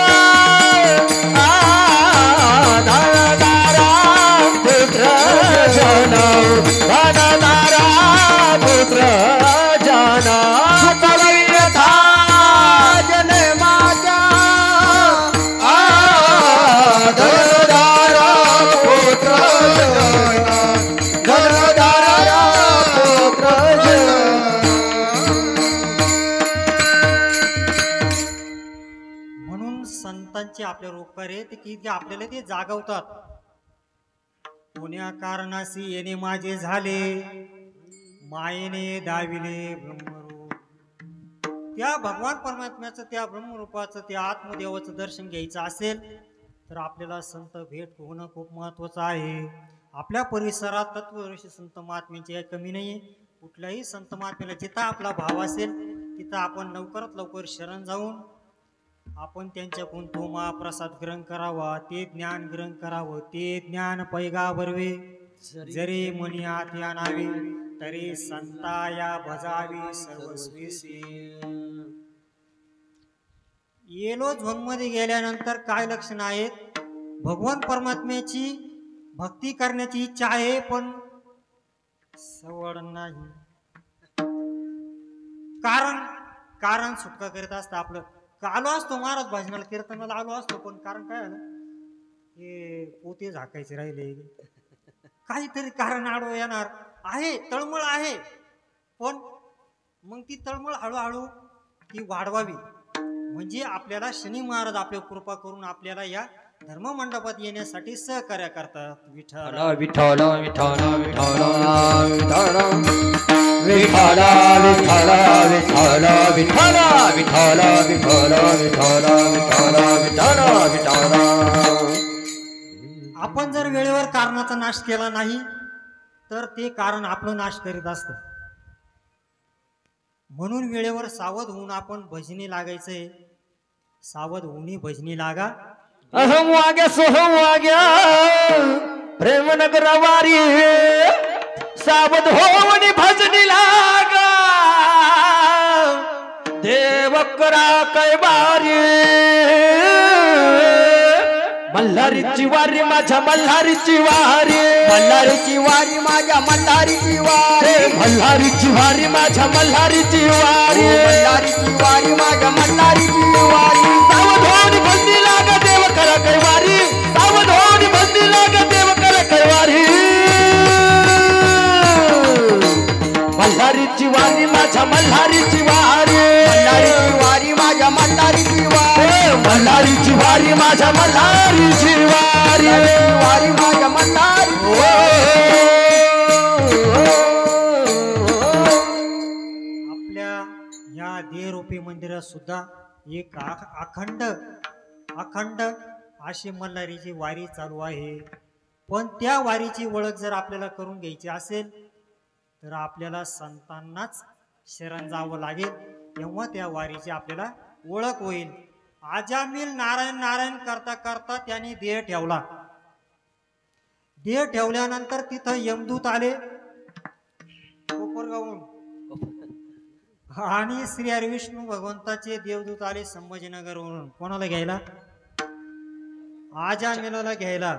देवाचे आपल्यावर उपकार आहे ते की आपल्याला ते जागवतात. कोण्या कारणाशी येणे माझे झाले, मायेने दाविले ब्रह्मरूप. त्या भगवान परमात्म्याचं, त्या ब्रह्मरूपाचं, त्या आत्मदेवाचं दर्शन घ्यायचं असेल तर आपल्याला संत भेट होणं खूप महत्वाचं आहे. आपल्या परिसरात तत्वदर्शी संत महात्म्यांची काही कमी नाही. कुठल्याही संत महात्म्याला जिथं आपला भाव असेल तिथं आपण लवकरात लवकर शरण जाऊन आपण त्यांच्याकडून तो महाप्रसाद ग्रहण करावा, ते ज्ञान ग्रहण करावं. ते ज्ञान पैगा बरवे जरी मनी आत आणावे, तरी संताया भजावी सर्वस्वीसी. येलो झोन मध्ये गेल्यानंतर काय लक्षण आहेत? भगवान परमात्म्याची भक्ती करण्याची इच्छा आहे पण सवड नाही. कारण सुटका करीत असतं आपलं. आलो असतो महाराज भजनाला कीर्तनाला आलो असतो, पण कारण काय झालं, हे पोते झाकायचे राहिले. काहीतरी कारण आडवं येणार आहे, तळमळ आहे, पण मग ती तळमळ हळूहळू ती वाढवावी. म्हणजे आपल्याला शनी महाराज आपल्या कृपा करून आपल्याला या धर्ममंडपात येण्यासाठी सहकार्य करतात. विठ्ठल विठ्ठल विठ्ठल विठ्ठल विठ्ठल विठ्ठल विठ्ठल विठ्ठल विठ्ठल विठ्ठल विठ्ठल विठ्ठल विठ्ठल विठ्ठल. आपण जर वेळेवर कारणाचा नाश केला नाही तर ते कारण आपलं नाश करीत असतं. म्हणून वेळेवर सावध होऊन आपण भजनी लागायचंय. सावध होऊन भजनी लागा. अहम वाग्या सोहम वाग्या प्रेम नगर वारी, सावध होवनी भजनी लागा. देव करा कैवारी, मल्हारीची वारी माझ्या मल्हारीची वारी, मल्हारीची वारी माझ्या मल्हारीची वारी, मल्हारीची वारी माझ्या मल्हारीची वारी, मल्हारीची वारी माझ्या मल्हारीची वारी. सावधानी भजनी लागा देव करा कैवारी, सावधानी भजनी लागा देव करा कैवारी. मल्हारीची वारी माझ्या मल्हारीची वारी, मल्हारीची वारी माझ्या मल्हारीची वारी, मल्हारीची वारी माझ्या मल्हारीची वारी, वारी माझ्या मल्हारीची आपल्या या देहरूपी मंदिरात सुद्धा एक अखंड अशी मल्हारीची वारी चालू आहे. पण त्या वारीची ओळख जर आपल्याला करून घ्यायची असेल तर आपल्याला संतांनाच शरण जावं लागेल. तेव्हा त्या वारीची आपल्याला ओळख होईल. आजामिल नारायण नारायण करता करता त्यांनी देह ठेवला. देह ठेवल्यानंतर तिथं यमदूत आले कोपरगावहून, आणि श्री हरी विष्णू भगवंताचे देवदूत आले संभाजीनगरवरून. कोणाला घ्यायला? आजामिलाला घ्यायला.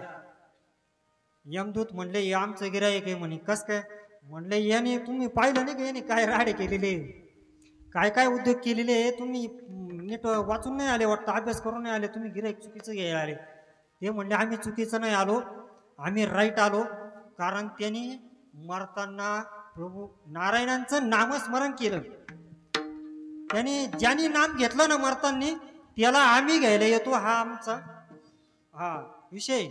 यमदूत म्हणले हे आमचं गिराईक आहे म्हणे. कस काय? म्हणले याने तुम्ही पाहिलं नाही का याने काय राडे केलेले, काय काय उद्योग केलेले, तुम्ही नीट वाचून नाही आले वाटतं, अभ्यास करून नाही आले, तुम्ही गिराईक चुकीचं घ्यायला आले. ते म्हणले आम्ही चुकीचं नाही आलो, आम्ही राईट आलो. कारण त्यांनी मरताना प्रभू नारायणांचं नामस्मरण केलं. त्यांनी ज्यांनी नाम घेतलं ना मरताना त्याला आम्ही घ्यायला येतो, हा आमचा विषय.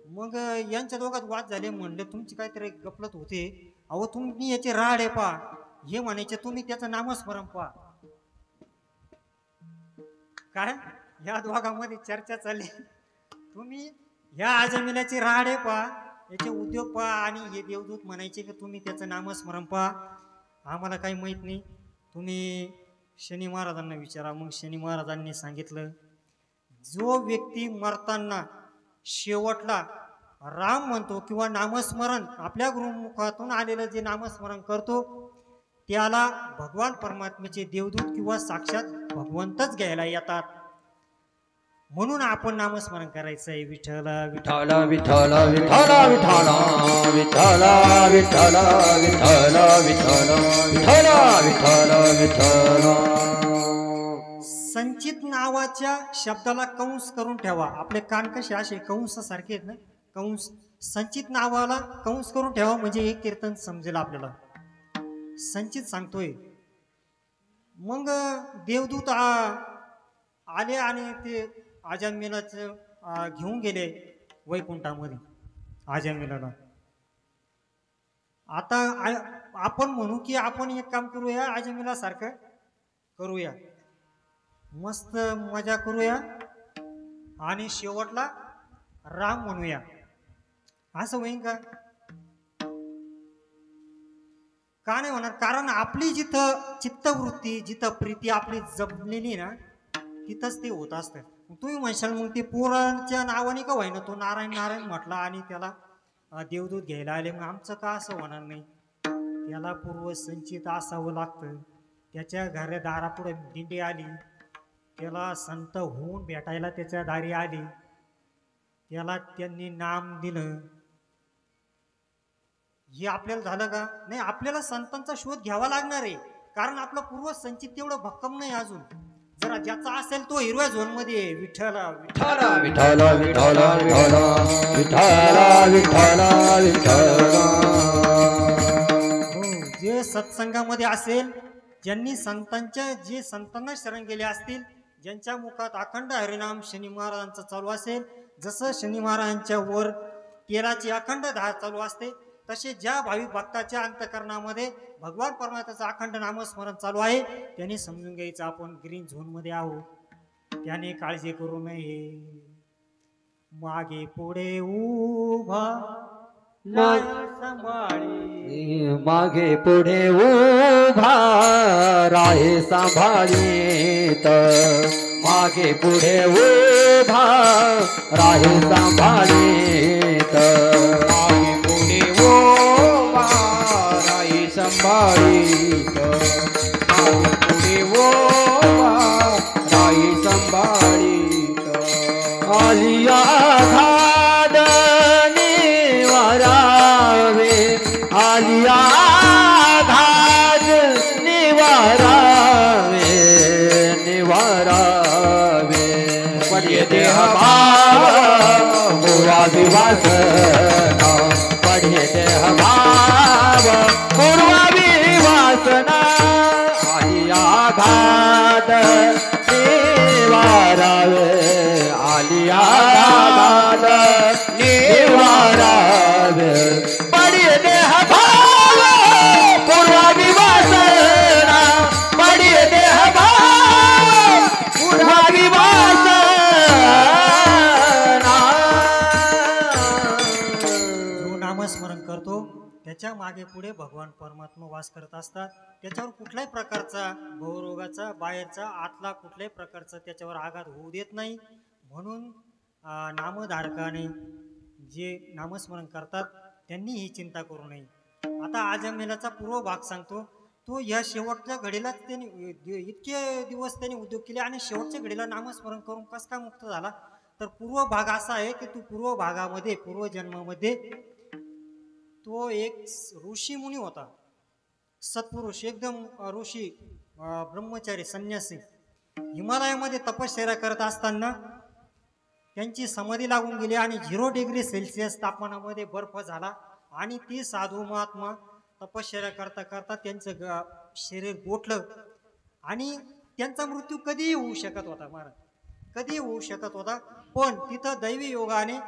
मग यांच्या दोघात वाद झाले. म्हणले तुमची काहीतरी गफलत होते, अहो तुम्ही याचे राडे पा, हे म्हणायचे तुम्ही त्याचं नामस्मरण पा. काय या दोघांमध्ये चर्चा चालली. तुम्ही ह्या आजमिलाचे राडे पा, याचे उद्योग पा, आणि हे देवदूत म्हणायचे की तुम्ही त्याचं नामस्मरण पा. आम्हाला काही माहीत नाही, तुम्ही शनी महाराजांना विचारा. मग शनी महाराजांनी सांगितलं जो व्यक्ती मरताना शेवटला राम म्हणतो किंवा नामस्मरण आपल्या गुरुमुखातून आलेलं जे नामस्मरण करतो त्याला भगवान परमात्म्याचे देवदूत किंवा साक्षात भगवंतच घ्यायला येतात. म्हणून आपण नामस्मरण करायचं आहे. विठ्ठल विठ्ठल विठ्ठल विठ्ठल विठ्ठल विठ्ठल विठ्ठल विठ्ठल विठ्ठल विठ्ठल विठ्ठल विठ्ठल. संचित नावाच्या शब्दाला कंस करून ठेवा. आपले कान कसे असे कंस सारखे आहेत ना, कंस. संचित नावाला कंस करून ठेवा म्हणजे हे कीर्तन समजेल आपल्याला. संचित सांगतोय. मग देवदूत आले आणि ते आजमिलाचं घेऊन गेले वैकुंठामध्ये आजमिलाला. आता आपण म्हणू की आपण एक काम करूया, आजमिला सारखं करूया, मस्त मजा करूया आणि शेवटला राम म्हणूया. असं होईन का? का नाही होणार? कारण आपली जिथं चित्तवृत्ती, जिथं प्रीती आपली जपलेली ना, तिथंच ते होत असतं. तुम्ही म्हणशाल मग ते पोरांच्या नावाने का व्हायना तो नारायण नारायण म्हटला आणि त्याला देवदूत घ्यायला आले, मग आमचं का असं होणार नाही? त्याला पूर्वसंचित असावं लागतं. त्याच्या घरा दारापुढे दिंडी आली, त्याला संत होऊन भेटायला त्याच्या दारी आली, त्याला त्यांनी नाम दिलं. हे आपल्याला झालं का? नाही, आपल्याला संतांचा शोध घ्यावा लागणार आहे. कारण आपलं पूर्वसंचित तेवढं भक्कम नाही अजून. जरा ज्याचा असेल तो हिरव्या झोन मध्ये विठ्ठला विठ्ठला विठ्ठला विठ्ठला विठ्ठला विठ्ठला विठ्ठला. हो, जे सत्संगामध्ये असेल, ज्यांनी जे संतांना शरण गेले असतील, ज्यांच्या मुखात अखंड हरिनाम शनी महाराजांचा चालू असेल, जसं शनी महाराजांच्या वर तेलाची अखंड धार चालू असते, तसे ज्या भाविक भक्ताच्या अंतकरणामध्ये भगवान परमात्म्याचं अखंड नामस्मरण चालू आहे, त्यांनी समजून घ्यायचं आपण ग्रीन झोन मध्ये आहोत. त्याने काळजी करू नये. मागे पुढे उभा सांभाळी, मागे पुढे उभा राहे सांभाळीत, मागे पुढे उभा राहे सांभाळीत, मागे पुढे उभा राही संभाळीत, मागे पुढे उभा राही संभाळीत. आलिया घाद निवारावे, आलिया घाद निवारावे, निवारावे. पडे देह भाव पूर्वा विवासना, पडे देह भाव पूर्वा विवासना. आलिया घाद निवारावे, आलिया घाद निवारावे. पडे देह भाव पूर्वा विवासना, पडे देह भाव पूर्वा विवासना. जो नामस्मरण करतो त्याच्या मागे पुढे भगवान परमात्मा वास करत असतात. त्याच्यावर कुठल्याही प्रकारचा भवरोगाचा, बाहेरचा, आतला कुठल्याही प्रकारचा त्याच्यावर आघात होऊ देत नाही. म्हणून नामधारकाने जे नामस्मरण करतात त्यांनी ही चिंता करू नये. आता आजमेलाचा पूर्व भाग सांगतो. तो या शेवटच्या घडीलाच त्यांनी इतके दिवस त्यांनी उद्योग केले आणि शेवटच्या घडीला नामस्मरण करून कस का मुक्त झाला? तर पूर्व भाग असा आहे की तो पूर्व भागामध्ये, पूर्वजन्मामध्ये तो एक ऋषी मुनी होता, सत्पुरुष, एकदम ऋषी, ब्रह्मचारी, संन्यासी. हिमालयामध्ये तपश्चर्या करत असताना त्यांची समाधी लागून गेली आणि 0 डिग्री सेल्सिअस तापमानामध्ये बर्फ झाला आणि ती साधू महात्मा तपश्चर्या करता करता त्यांचं शरीर गोठलं आणि त्यांचा मृत्यू कधीही होऊ शकत होता महाराज, कधीही होऊ शकत होता. पण तिथं दैवी योगाने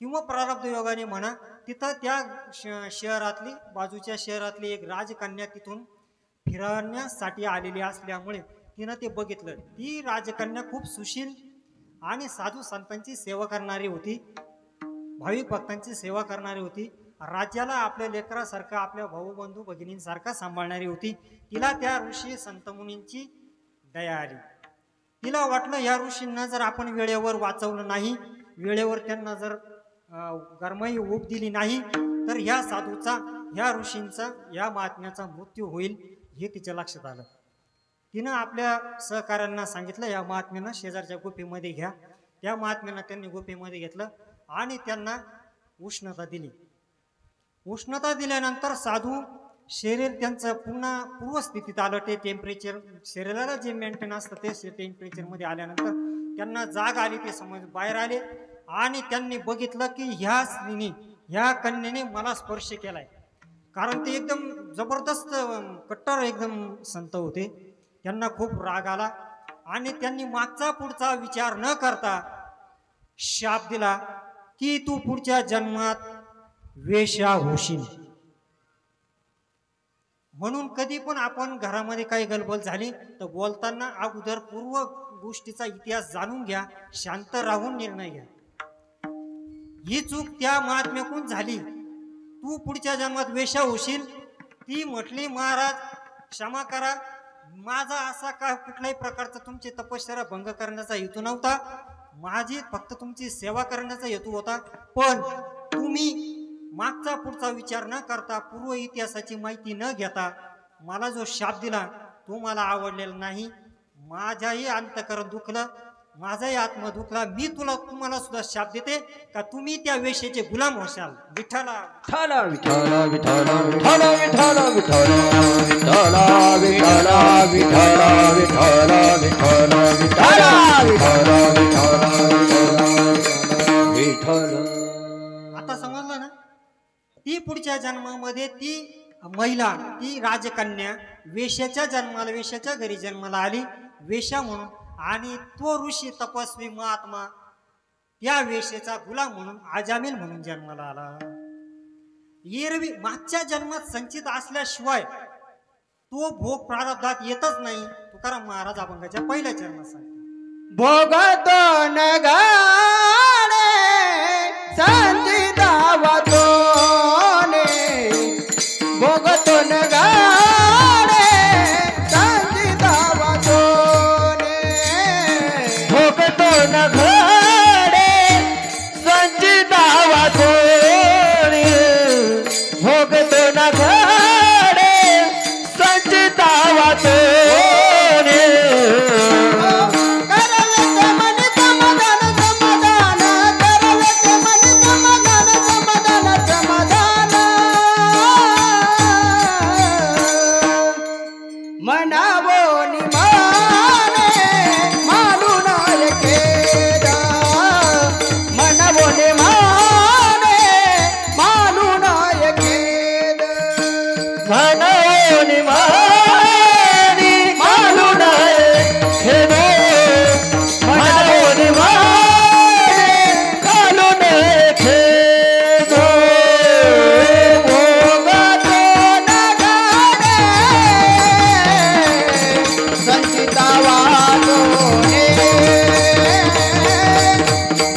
किंवा प्रारब्ध योगाने म्हणा, तिथं त्या शहरातली, बाजूच्या शहरातली एक राजकन्या तिथून फिरण्यासाठी आलेली असल्यामुळे तिनं ते बघितलं. ती राजकन्या खूप सुशील आणि साधू संतांची सेवा करणारी होती, भाविक भक्तांची सेवा करणारी होती. राज्याला आपल्या लेकरासारखा, आपल्या भाऊ बंधू भगिनींसारखा सांभाळणारी होती. तिला त्या ऋषी संत मुनींची दया आली. तिला वाटलं या ऋषींना जर आपण वेळेवर वाचवलं नाही, वेळेवर त्यांना जर गरमाई ओप दिली नाही, तर ह्या साधूचा, ह्या ऋषींचा, या महात्म्याचा मृत्यू होईल. हे तिच्या लक्षात आलं. तिनं आपल्या सहकाऱ्यांना सांगितलं, या महात्म्यानं शेजारच्या गुफेमध्ये घ्या. त्या महात्म्यानं त्यांनी गुफेमध्ये घेतलं आणि त्यांना उष्णता दिली. उष्णता दिल्यानंतर साधू शरीर त्यांचं पुन्हा पूर्वस्थितीत आलं. ते टेम्परेचर, शरीराला जे मेंटेन असतं ते टेम्परेचरमध्ये आल्यानंतर त्यांना जाग आली. ते समज बाहेर आले आणि त्यांनी बघितलं की ह्या स्त्रीने, ह्या कन्येने मला स्पर्श केलाय. कारण ते एकदम जबरदस्त कट्टर एकदम संत होते. त्यांना खूप राग आला आणि त्यांनी मागचा पुढचा विचार न करता शाप दिला की तू पुढच्या जन्मात वेश्या होशील. म्हणून कधी पण आपण घरामध्ये काही गलबल झाली तर बोलताना अगोदर पूर्व गोष्टीचा इतिहास जाणून घ्या, शांत राहून निर्णय घ्या. ही चूक त्या महात्म्याकून झाली. तू पुढच्या जन्मात वेश्या होशील. ती म्हटली महाराज क्षमा करा, माझा असा का कुठल्याही प्रकारचा तुमची तपश्चर्या भंग करण्याचा हेतू नव्हता. माझी फक्त तुमची सेवा करण्याचा हेतू होता. पण तुम्ही मागचा पुढचा विचार न करता पूर्व इतिहासाची माहिती न घेता मला जो शाप दिला तो मला आवडलेला नाही. माझ्याही अंतःकरण दुखलं, माझाही आत्मा दुखला. मी तुम्हाला सुद्धा शाप देते का तुम्ही त्या वेश्येचे गुलाम होशाल. विठ्ठला विठ्ठल विठ्ठल विठ्ठल विठ्ठल विठ्ठल विठ्ठल विठ्ठल विठ्ठल विठ्ठल विठ्ठल विठ्ठल विठ्ठल विठ्ठल. आता समजलं ना. ती पुढच्या जन्मामध्ये ती महिला, ती राजकन्या वेश्याच्या जन्माला, वेश्याच्या घरी जन्माला आली वेश्या म्हणून. आणि तो ऋषी तपस्वी महात्मा त्या वेश्येचा गुलाम म्हणून अजामिल म्हणून जन्माला आला. एरवी मागच्या जन्मात संचित असल्याशिवाय तो भोग प्रारब्धात येतच नाही. तुकाराम महाराज अभंगाच्या पहिल्या चरणात सांगतात. भोगतो नगाडे संचितावतोने, भोगतो नगाडे संचितावतोने, भोगतो न घडे संचितावाचोनी, भोगतो न घडे संचितावाचोनी. करवते मन समाधान समाधान, करवते मन समाधान समाधान समाधान, मनावो निमाने मानू नायकेदा, मनावो निमाने मानू नायकेदा, मनोनी मानी मालून खेदो, मनोनी मानी मालून खेदो. भोगतो नगाडे संचितावाचोने,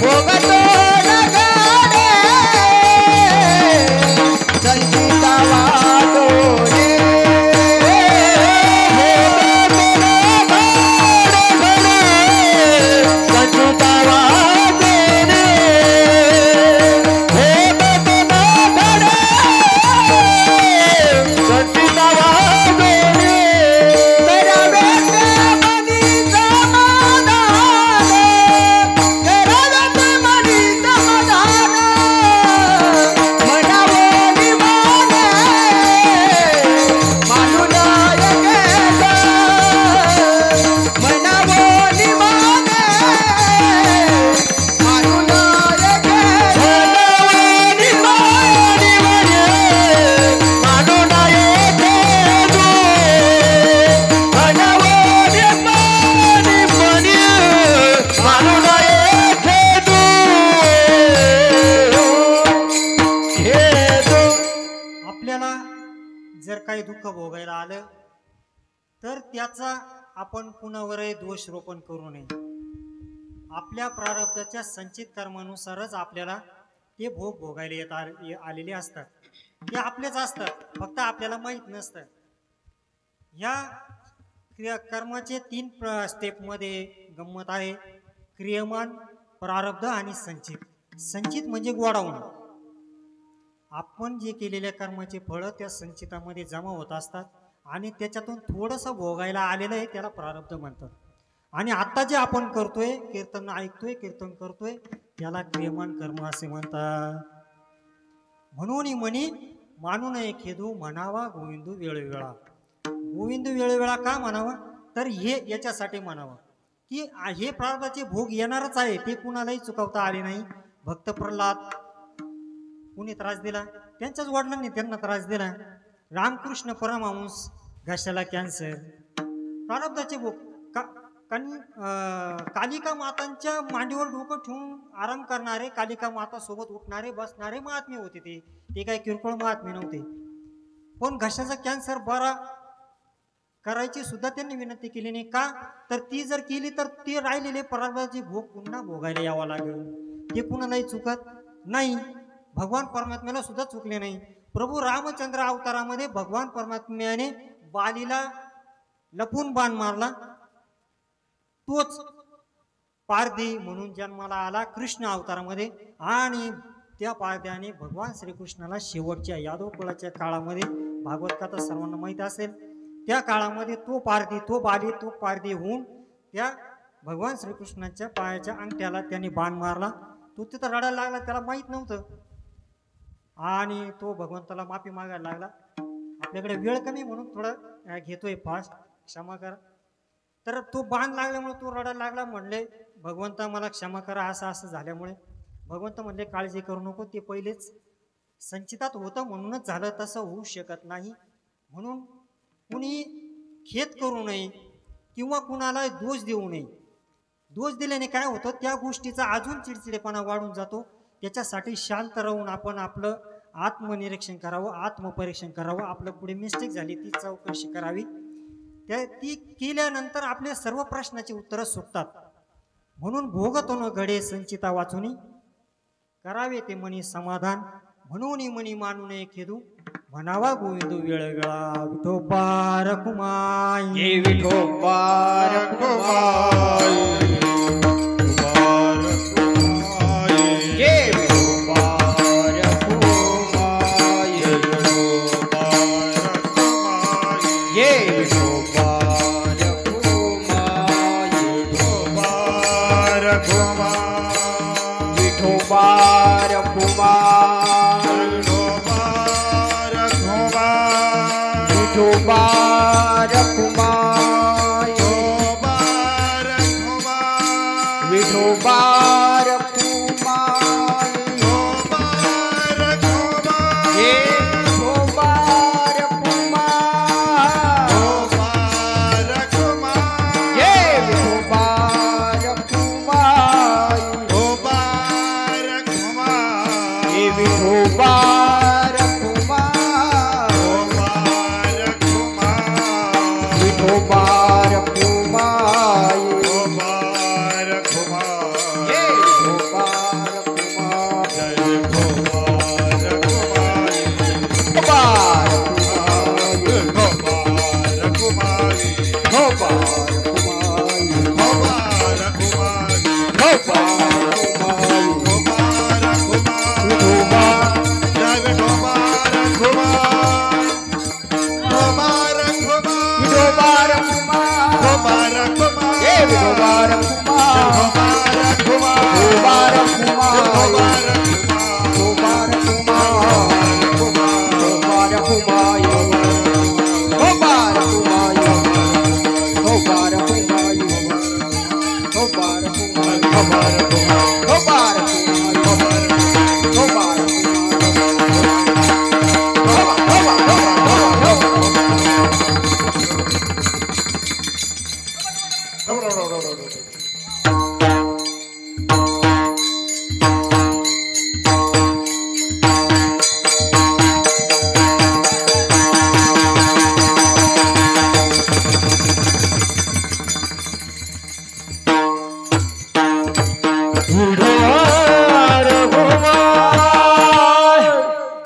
भोगतो नगाडे संचितावाचोने, करवते मनी समाधान, करवते मनी समाधान, मनावो निमाने मानू नायकेदा, मनावो निमाने मानू नायकेदा, आपल्याला जर काही दुःख भोगायला आलं तर त्याचा आपण कुणावरही दोष रोपण करू नये. आपल्या प्रारब्धाच्या संचित कर्मानुसारच आपल्याला ते भोग भोगायला आलेले असतात. ते आपलेच असतात, फक्त आपल्याला माहीत नसतं. या कर्माचे 3 स्टेपमध्ये गंमत आहे. क्रियमान, प्रारब्ध आणि संचित. संचित म्हणजे गोडाऊन. आपण जे केलेल्या कर्माचे फळं त्या संचितामध्ये जमा होत असतात आणि त्याच्यातून थोडंसं भोगायला आलेलं आहे, त्याला प्रारब्ध म्हणतात. आणि आता जे आपण करतोय, कीर्तन ऐकतोय, कीर्तन करतोय, त्याला क्रियमान कर्म असे म्हणतात. म्हणून म्हणी मानू नये खेदू, म्हणावा गोविंदू वेळोवेळा. गोविंदू वेळोवेळा का म्हणावा तर हे याच्यासाठी म्हणावं की हे प्रारब्धाचे भोग येणारच आहे. ते कुणालाही चुकवता आले नाही. भक्त प्रल्हाद कुणी त्रास दिला? त्यांच्याच वडिलांनी त्यांना त्रास दिला. रामकृष्ण परमहंस घशाला कॅन्सर. प्रारब्धाचे भोग का कालिका मातांच्या मांडीवर डोकं ठेवून आराम करणारे, कालिका माता सोबत उठणारे बसणारे महात्मे होते. ते काही किरकोळ महात्मे नव्हते. पण घशाचा कॅन्सर बरा करायची सुद्धा त्यांनी विनंती केली नाही. का तर ती जर केली तर ते राहिलेले परार्थाचे भोग पुन्हा भोगायला यावं लागेल. ते कुणालाही चुकत नाही. भगवान परमात्म्याला सुद्धा चुकले नाही. प्रभू रामचंद्र अवतारामध्ये भगवान परमात्म्याने बालीला लपून बाण मारला. तोच पारधी म्हणून जन्माला आला कृष्ण अवतारामध्ये. आणि त्या पारध्याने भगवान श्रीकृष्णाला शेवटच्या यादव कुळाच्या काळामध्ये, भागवत कथा सर्वांना माहीत असेल, त्या काळामध्ये तो पारधी होऊन त्या भगवान श्रीकृष्णाच्या पायाच्या अंगठ्याला त्यांनी बाण मारला. तो तिथं रडायला लागला, त्याला माहीत नव्हतं. आणि तो भगवंताला माफी मागायला लागला. आपल्याकडे वेळ कमी म्हणून थोडं घेतोय फास्ट, क्षमा करा. तर तो बाण लागल्यामुळे तो रडायला लागला. म्हणले भगवंता मला क्षमा करा, असं झाल्यामुळे. भगवंत म्हणले काळजी करू नको, ते पहिलेच संचितात होतं म्हणूनच झालं, तसं होऊ शकत नाही. म्हणून कुणी खेद करू नये किंवा कुणाला दोष देऊ नये. दोष दिल्याने काय होतं, त्या गोष्टीचा अजून चिडचिडेपणा वाढून जातो. त्याच्यासाठी शांत राहून आपण आपलं आत्मनिरीक्षण करावं, आत्मपरीक्षण करावं. आपलं पुढे मिस्टेक झाली ती चौकशी करावी. ती केल्यानंतर आपल्या सर्व प्रश्नाची उत्तरं सुटतात. म्हणून भोगतो न घडे संचिता वाचुनी, करावे ते मनी समाधान. म्हणून मनी मानू नये खेदू, म्हणावा गोविंद वेळगळा. विठोबा रखुमाई, विठोबा रखुमाई,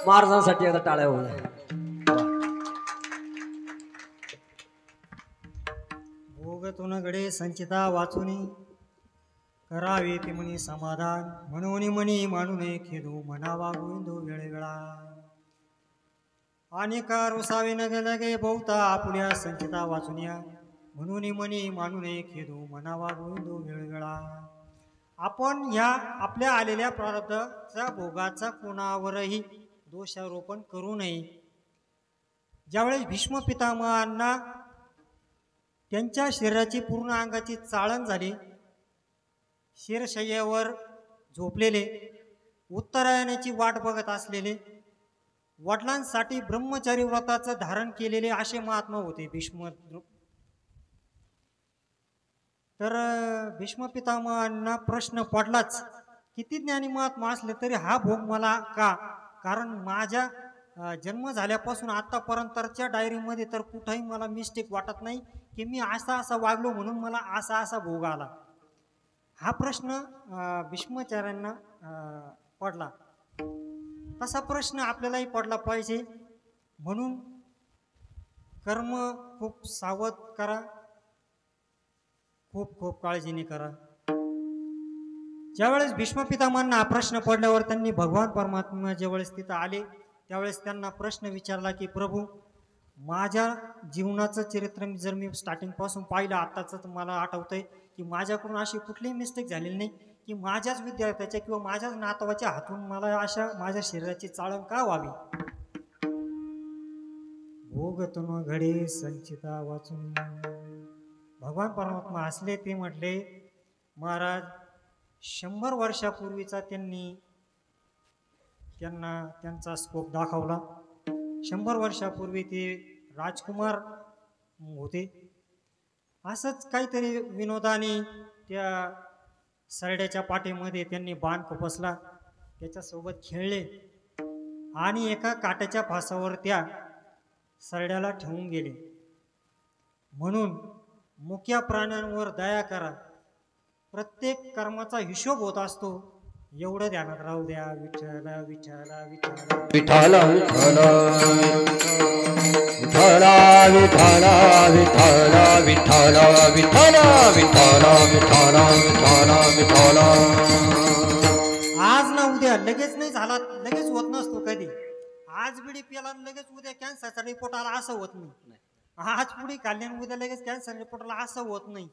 महाराजांसाठी आता टाळ्या होऊ. भोगतून घडे संचिता वाचुनी, करावे ते मनी समाधान. म्हणून मनी मानू नये खेदू, म्हणावा गोविंद वेळेवेळा. अनेका रोसावे न लगे बहुता आपुल्या संचिता वाचुनिया. म्हणून मनी मानू नये खेदू, म्हणावा गोविंद वेळेवेळा. आपण ह्या आपल्या आलेल्या प्रारब्धाच्या भोगाचा कोणावरही दोषारोपण करू नये. ज्यावेळेस भीष्म पितामहांना त्यांच्या शरीराची पूर्ण अंगाची चाळण झाली, शिरशय्यावर झोपलेले, उत्तरायणाची वाट बघत असलेले, वडिलांसाठी ब्रह्मचारी व्रताचं धारण केलेले असे महात्मा होते भीष्म. तर भीष्म पितामहांना प्रश्न पडलाच, किती ज्ञानी महात्मा असले तरी हा भोग मला का? कारण माझ्या जन्म झाल्यापासून आतापर्यंतच्या डायरीमध्ये तर कुठंही मला मिस्टेक वाटत नाही की मी असा वागलो म्हणून मला असा भोग आला. हा प्रश्न भीष्माचार्यांना पडला. तसा प्रश्न आपल्यालाही पडला पाहिजे. म्हणून कर्म खूप सावध करा, खूप काळजीने करा. ज्यावेळेस भीष्म पितामहांना हा प्रश्न पडल्यावर त्यांनी भगवान परमात्मा ज्यावेळेस तिथं आले त्यावेळेस त्यांना प्रश्न विचारला की प्रभू, माझ्या जीवनाचं चरित्र जर मी स्टार्टिंगपासून पाहिलं आत्ताचं, तर मला आठवतंय की माझ्याकडून अशी कुठलीही मिस्टेक झालेली नाही की माझ्याच विद्यार्थ्याच्या किंवा माझ्याच नातवाच्या हातून मला अशा माझ्या शरीराची चाळण का व्हावी. भोगतुन घडे संचिता वाचून. भगवान परमात्मा हसले. ते म्हटले, महाराज 100 वर्षापूर्वीचा त्यांना त्यांचा स्कोप दाखवला. 100 वर्षापूर्वी ते राजकुमार होते. असंच काहीतरी विनोदाने त्या सरड्याच्या पाठीमध्ये त्यांनी बाण खुपसला, त्याच्यासोबत खेळले आणि एका काट्याच्या फासावर त्या सरड्याला ठेवून गेले. म्हणून मुक्या प्राण्यांवर दया करा. प्रत्येक कर्माचा हिशोब होत असतो, एवढं ध्यानात राहू द्या. विठ्ठल विठ्ठल विठ्ठल विठ्ठल विठ्ठल विठ्ठल विठ्ठल विठ्ठल विठ्ठल विठ्ठल विठ्ठल विठ्ठल. आज ना उद्या लगेच नाही झाला, लगेच होत नसतो कधी. आज बिडी प्याला लगेच उद्या कॅन्सरचा रिपोर्ट आला असं होत नाही. आज पुडी खाल्ल्याने उद्या लगेच कॅन्सर रिपोर्ट आला असं होत नाही.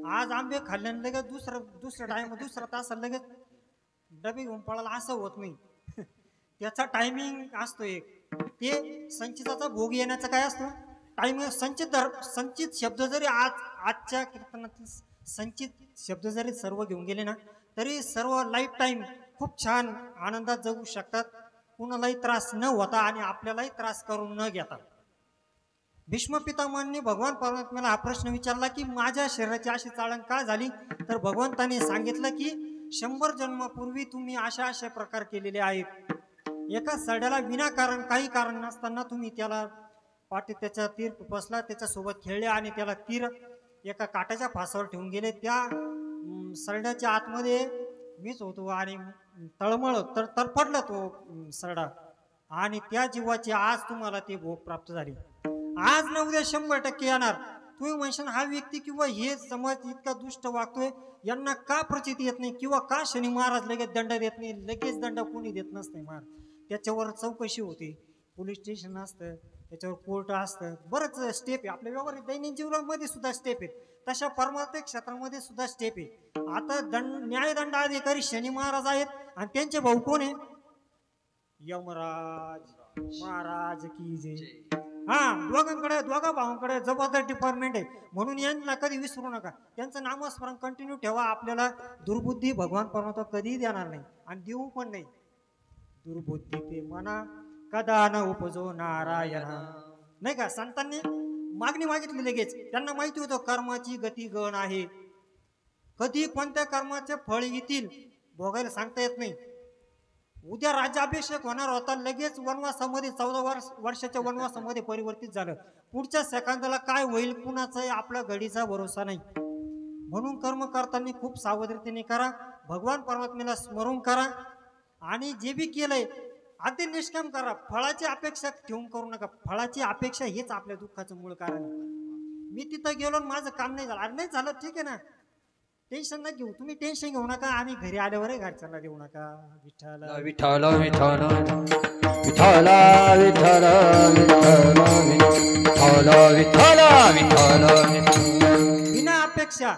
आज आंबे खाल्ल्याने लगेच दुसरा टाइम दुसरा तास लगेच डबे घेऊन पळाला असं होत नाही. त्याचा टायमिंग असतो एक. ते संचिताचा भोग येण्याचा काय असतो टाइम. संचित शब्द जरी आजच्या कीर्तनातील संचित शब्द जरी सर्व घेऊन गेले ना, तरी सर्व लाईफ टाईम खूप छान आनंदात जगू शकतात, कुणालाही त्रास न होता आणि आपल्यालाही त्रास करून न घेता. भीष्म पितामहांनी भगवान परमात्म्याला हा प्रश्न विचारला की माझ्या शरीराची अशी चाळण का झाली. तर भगवंताने सांगितलं की 100 जन्मापूर्वी तुम्ही अशा प्रकार केलेले आहेत. एका सरड्याला विनाकारण काही कारण नसताना तुम्ही त्याला त्याचा तीर खुपसला, त्याच्यासोबत खेळले आणि त्याला तीर एका काट्याच्या फासावर ठेवून गेले. त्या सरड्याच्या आतमध्ये मीच होतो आणि तळमळ तरफडला तो सरडा आणि त्या जीवाची आज तुम्हाला ते भोग प्राप्त झाले. आज न उद्या 100% येणार. तुम्ही म्हणशाल हा व्यक्ती किंवा हे समाज इतका दुष्ट वागतोय, यांना का प्रचिती येत नाही किंवा का शनी महाराज लगेच दंड देत नाही. लगेच दंड कोणी देत नसते महाराज. त्याच्यावर चौकशी होते, पोलीस स्टेशन असतं, त्याच्यावर कोर्ट असतं, बरंच स्टेप आहे. आपल्या व्यवहारिक दैनंदिन जीवनामध्ये सुद्धा स्टेप आहेत, तशा परमार्थ क्षेत्रामध्ये सुद्धा स्टेप आहे. आता न्यायदंडाधिकारी शनी महाराज आहेत आणि त्यांचे भाऊ कोण आहे, यमराज महाराज की जय. दोघा भावांकडे जबरदस्त डिपार्टमेंट आहे. म्हणून यांना कधी विसरू नका, त्यांचं नामस्मरण कंटिन्यू ठेवा. आपल्याला दुर्बुद्धी भगवान परमात्मा कधीही देणार नाही आणि देऊ पण नाही. दुर्बुद्धी ते मना कदा न उपजो नारायणा, नाही का. संतांनी मागणी मागितली लगेच. त्यांना माहिती होतं कर्माची गती गण आहे, कधी कोणत्या कर्माचे फळ येतील भोगायला सांगता येत नाही. उद्या राज्याभिषेक होणार होता, लगेच वनवासामध्ये 14 वर्षाच्या वनवासामध्ये परिवर्तित झालं. पुढच्या सेकंदाला काय होईल कुणाचाही आपल्या घडीचा भरोसा नाही. म्हणून कर्म करताना खूप सावधतेने करा, भगवान परमात्म्याला स्मरण करा आणि जे बी केलंय अगदी निष्काम करा. फळाची अपेक्षा ठेवून करू नका. फळाची अपेक्षा हेच आपल्या दुःखाचं मूळ कारण आहे. मी तिथं गेलो माझं काम नाही झालं, अरे नाही झालं ठीक आहे ना, टेन्शन नाही घेऊ. तुम्ही टेन्शन घेऊ नका आणि घरी आल्यावर घरच्यांना देऊ नका. विठ्ठल विठ्ठल विठ्ठल विठ्ठल विठ्ठल विठ्ठल विठ्ठल विठ्ठल. बिना अपेक्षा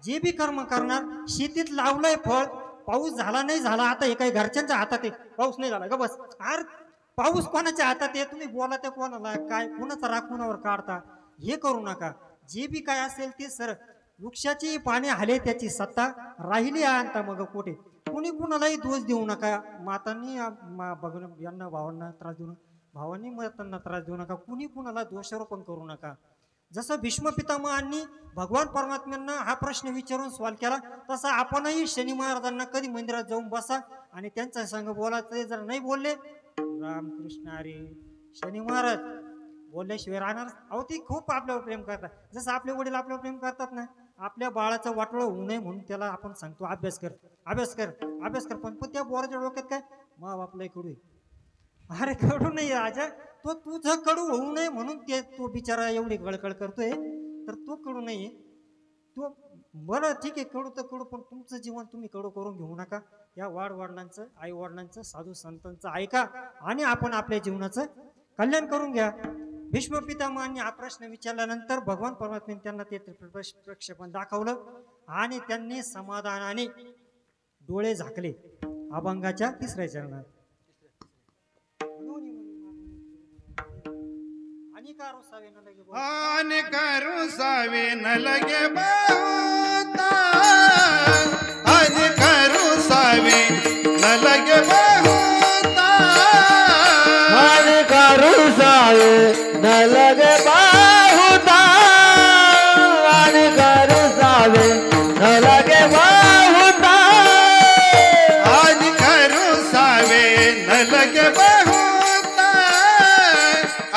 जे बी कर्म करणार. शेतीत लावलंय फळ, पाऊस झाला नाही झाला, आता हे काही घरच्यांच्या हातात आहे. पाऊस नाही झाला का बस. अरे पाऊस कोणाच्या हातात आहे, तुम्ही बोला ते कोणाला, काय कोणाचा राग कोणावर काढता, हे करू नका. जे बी काय असेल ते सर. वृक्षाची पाने हाले त्याची सत्ता, राहिली आणता मग कोठे. कुणी कुणालाही दोष देऊ नका. मातांनी यांना भावांना त्रास देऊ नका, भावांनी मातांना त्रास देऊ नका. कुणी कुणाला दोषारोपण करू नका. जसं भीष्म पितामहांनी भगवान परमात्म्यांना हा प्रश्न विचारून सॉल्व केला, तसा आपणही शनी महाराजांना कधी मंदिरात जाऊन बसा आणि त्यांच्या संग बोला. ते जर नाही बोलले, रामकृष्ण हरी, शनी महाराज बोलल्याशिवाय राहणार. अहो ती खूप आपल्यावर प्रेम करतात. जसं आपले वडील आपल्यावर प्रेम करतात ना, आपल्या बाळाचं वाटोळं होऊ नये म्हणून त्याला आपण सांगतो अभ्यास कर अभ्यास कर अभ्यास कर. पण त्या बोराच्या डोक्यात काय, मा बापला कडू आहे. अरे कडू नाही राजा, तो तुझं कडू होऊ नये म्हणून ते तो बिचारा एवढी गळकळ करतोय, तर तो कडू नाहीये. तो बरं ठीक आहे, कडू तर कडू, पण तुमचं जीवन तुम्ही कडू करून घेऊ नका. या वडिलांचं, आई वडिलांचं, साधू संतांचं ऐका आणि आपण आपल्या जीवनाचं कल्याण करून घ्या. भीष्म पितामहांनी हा प्रश्न विचारल्यानंतर भगवान परमात्म्याने त्यांना ते प्रक्षेपण दाखवलं आणि त्यांनी समाधानाने डोळे झाकले. अभंगाच्या 3ऱ्या चरणात आणि करू सावे न लगे बहुता, आणि करू सावे न लगे बहुता, आणि करू सावे न लगे बाहुता, आणि करू सावे न लगे बाहुता, आणि करू सावे न लगे बहुता,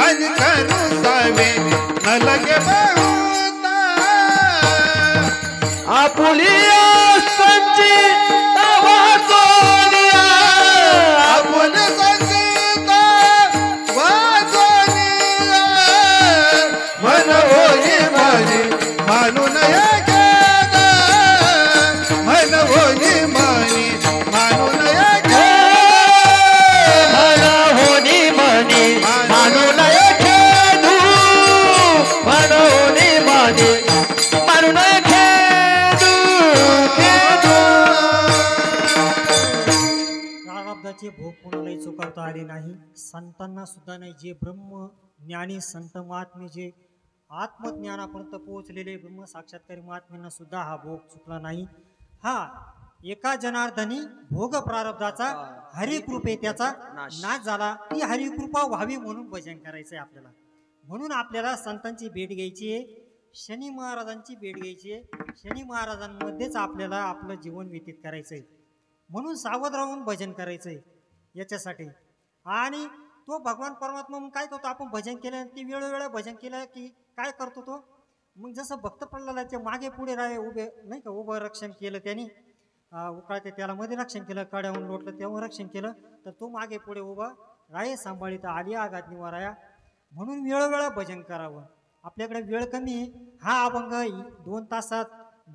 आणि करू सावे न लगे बहुता. आपुलिया संची वाचोनिया, आपण संगीत वाजवनिया, मन होई मानी मानून गेला, मन होई मानी मानून मला होनी मनी मानून खेदू, मन होनी मनी मानून खेदू खेदू. प्रारब्धाचे भोग कोणालाही चुकवता आले नाही, संतांना सुद्धा नाही. जे ब्रह्म ज्ञानी संत महात्मे, जे आत्मज्ञानापर्यंत पोहोचलेले ब्रह्म साक्षात्कारी महात्म्यांना सुद्धा हा भोग चुकला नाही. हा एका जनार्दनी भोग प्रारब्धाचा हरिकृपे त्याचा नाश झाला. ती हरिकृपा व्हावी म्हणून भजन करायचंय आपल्याला. म्हणून आपल्याला संतांची भेट घ्यायची आहे, शनी महाराजांची भेट घ्यायची आहे. शनी महाराजांमध्येच आपल्याला आपलं जीवन व्यतीत करायचंय. म्हणून सावध राहून भजन करायचंय याच्यासाठी. आणि तो भगवान परमात्मा मग काय करतो, आपण भजन केलं की वेळोवेळा भजन केलं की काय करतो तो, मग जसं भक्त प्रल्हादाच्या मागे पुढे राहे उभे नाही का, उभं रक्षण केलं त्यांनी, उकाळते त्याला मध्ये रक्षण केलं, कड्याहून लोटलं तेव्हा रक्षण केलं, तर तो मागे पुढे उभा राहे सांभाळीत आली आघात निवाराया. म्हणून वेळोवेळा भजन करावं. आपल्याकडे वेळ कमी आहे. हा अभंग 2 तासात,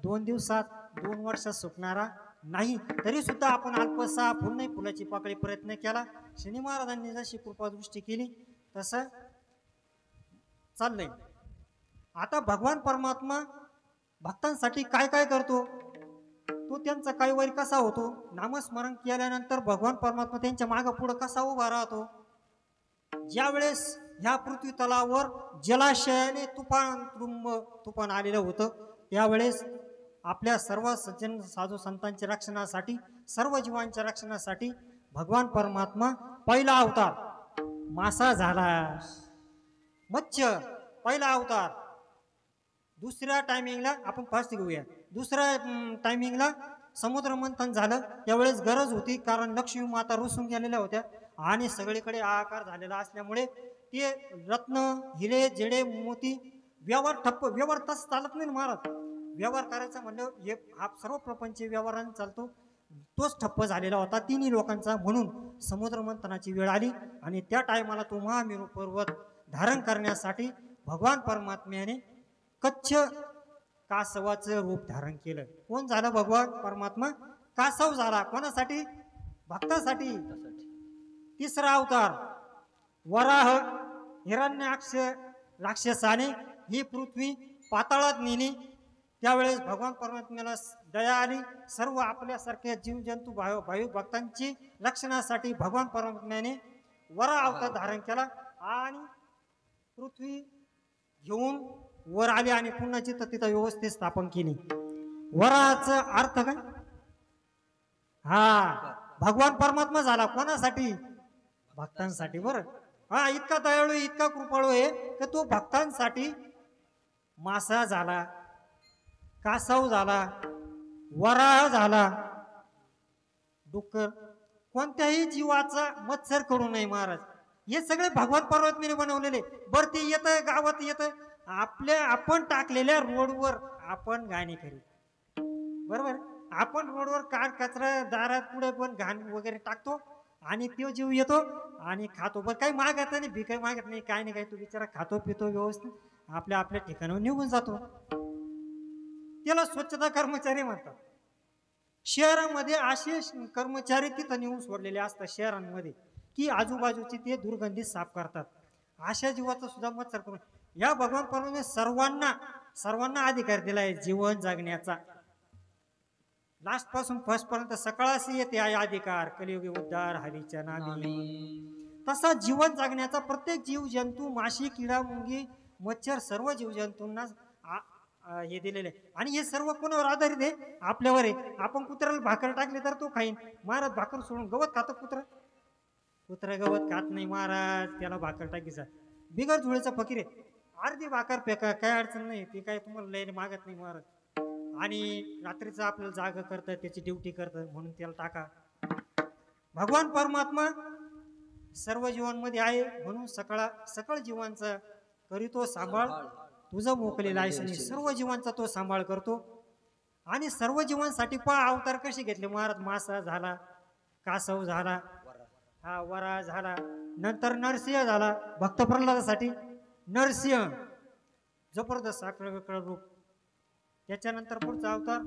2 दिवसात, 2 वर्षात सुटणारा नाही. तरी सुद्धा आपण अल्पसा फुल नाही फुलाची पाकळी प्रयत्न केला. शनी महाराजांनी जशी कृपादृष्टी केली तसं चाललंय. आता भगवान परमात्मा भक्तांसाठी काय काय करतो, तो त्यांचा काही वैर कसा होतो. नामस्मरण केल्यानंतर भगवान परमात्मा त्यांच्या मागं पुढं कसा उभा राहतो. ज्या वेळेस ह्या पृथ्वी तलावर जलाशयाने तुफान आलेलं होतं, त्यावेळेस आपल्या सर्व सज्जन साधू संतांच्या रक्षणासाठी, सर्व जीवांच्या रक्षणासाठी भगवान परमात्मा पहिला अवतार मासा झाला, मत्स्य पहिला अवतार. दुसऱ्या टायमिंगला आपण फास्ट घेऊया, दुसऱ्या टायमिंगला समुद्र मंथन झालं. त्यावेळेस गरज होती, कारण लक्ष्मी माता रुसून गेलेल्या होत्या आणि सगळीकडे हाहाकार झालेला असल्यामुळे ते रत्न, हिरे, जेडे, मोती व्यवहार ठप्प. व्यवहार तसं चालत नाही महाराज. व्यवहार करायचा म्हणलं हे हा सर्व प्रपंच व्यवहाराने चालतो, तोच ठप्प झालेला होता तिन्ही लोकांचा. म्हणून समुद्र मंथनाची वेळ आली आणि त्या टायमाला तो महामेरू पर्वत धारण करण्यासाठी भगवान परमात्म्याने कच्छ कासवाचं रूप धारण केलं. कोण झालं भगवान परमात्मा? कासव झाला. कोणासाठी? भक्तासाठी. तिसरा अवतार वराह, हिरण्याक्ष राक्षसाने ही पृथ्वी पाताळात नेली. त्यावेळेस भगवान परमात्म्याला दया आली. सर्व आपल्यासारख्या जीवजंतू भाविक भक्तांची रक्षणासाठी भगवान परमात्म्याने वराह अवतार धारण केला आणि पृथ्वी घेऊन वर आली आणि पुन्हा तिथं व्यवस्थित स्थापन केली. वराहाचा अर्थ काय? हा, भगवान परमात्मा झाला. कोणासाठी? भक्तांसाठी. बरं, हा, इतका दयाळू, इतका कृपाळू आहे की तो भक्तांसाठी मासा झाला, कासव झाला, वराह झाला, डुक्कर, कोणत्याही जीवाचा मत्सर करू नये महाराज. हे सगळे भगवत परमात्म्याने बनवलेले. बर ते येतं गावात येतं, आपण टाकलेल्या रोडवर आपण गाणी करीत, बरोबर. आपण रोडवर कार कचरा दारात पुढे पण घाण वगैरे टाकतो आणि तो जीव येतो आणि खातो. बरं काही मागत नाही, भीक मागत नाही, काय नाही, काय तो बिचारा खातो पितो व्यवस्थित आपल्या आपल्या ठिकाणावर निघून जातो. त्याला स्वच्छता कर्मचारी म्हणतात. शहरामध्ये असे कर्मचारी तिथं नेऊन सोडलेले असतात शहरांमध्ये की आजूबाजूची ते दुर्गंधी साफ करतात. अशा जीवाचा सुद्धा मत्सर करून या भगवान परमात्म्याने सर्वांना अधिकार दिलाय जीवन जगण्याचा. लास्ट पासून फर्स्ट पर्यंत सकाळाशी येते आहे अधिकार, कलियुगी उद्धार हरीच्या नामी. तसा जीवन जगण्याचा प्रत्येक जीव जंतू, माशी, किडा, मुंगी, मच्छर सर्व जीवजंतूंना हे दिलेले आहे. आणि हे सर्व कोणावर आधारित आहे? आपल्यावर आहे. आपण कुत्र्याला भाकर टाकली तर तो खाईन महाराज. भाकर सोडून गवत खातं कुत्रा गवत खात नाही महाराज, त्याला भाकर टाकीचा बिगर झुळीचा फकीर आहे. अर्धी भाकर फेका, काय अडचण नाही, ती काय तुम्हाला लय मागत नाही महाराज. आणि रात्रीचं आपल्याला जाग करतं, त्याची ड्युटी करतं, म्हणून त्याला टाका. भगवान परमात्मा सर्व जीवांमध्ये आहे म्हणून सकळ जीवांचा करीतो सांभाळ. तुझं मोकलेला आहे, सर्व जीवांचा तो सांभाळ करतो. आणि सर्व जीवांसाठी अवतार कसे घेतले महाराज? मासा झाला, कासव झाला, हा वरा झाला, नंतर नरसिंह झाला भक्त प्रल्हादासाठी. नरसिंह जबरदस्त आकळ रूप. त्याच्यानंतर पुढचा अवतार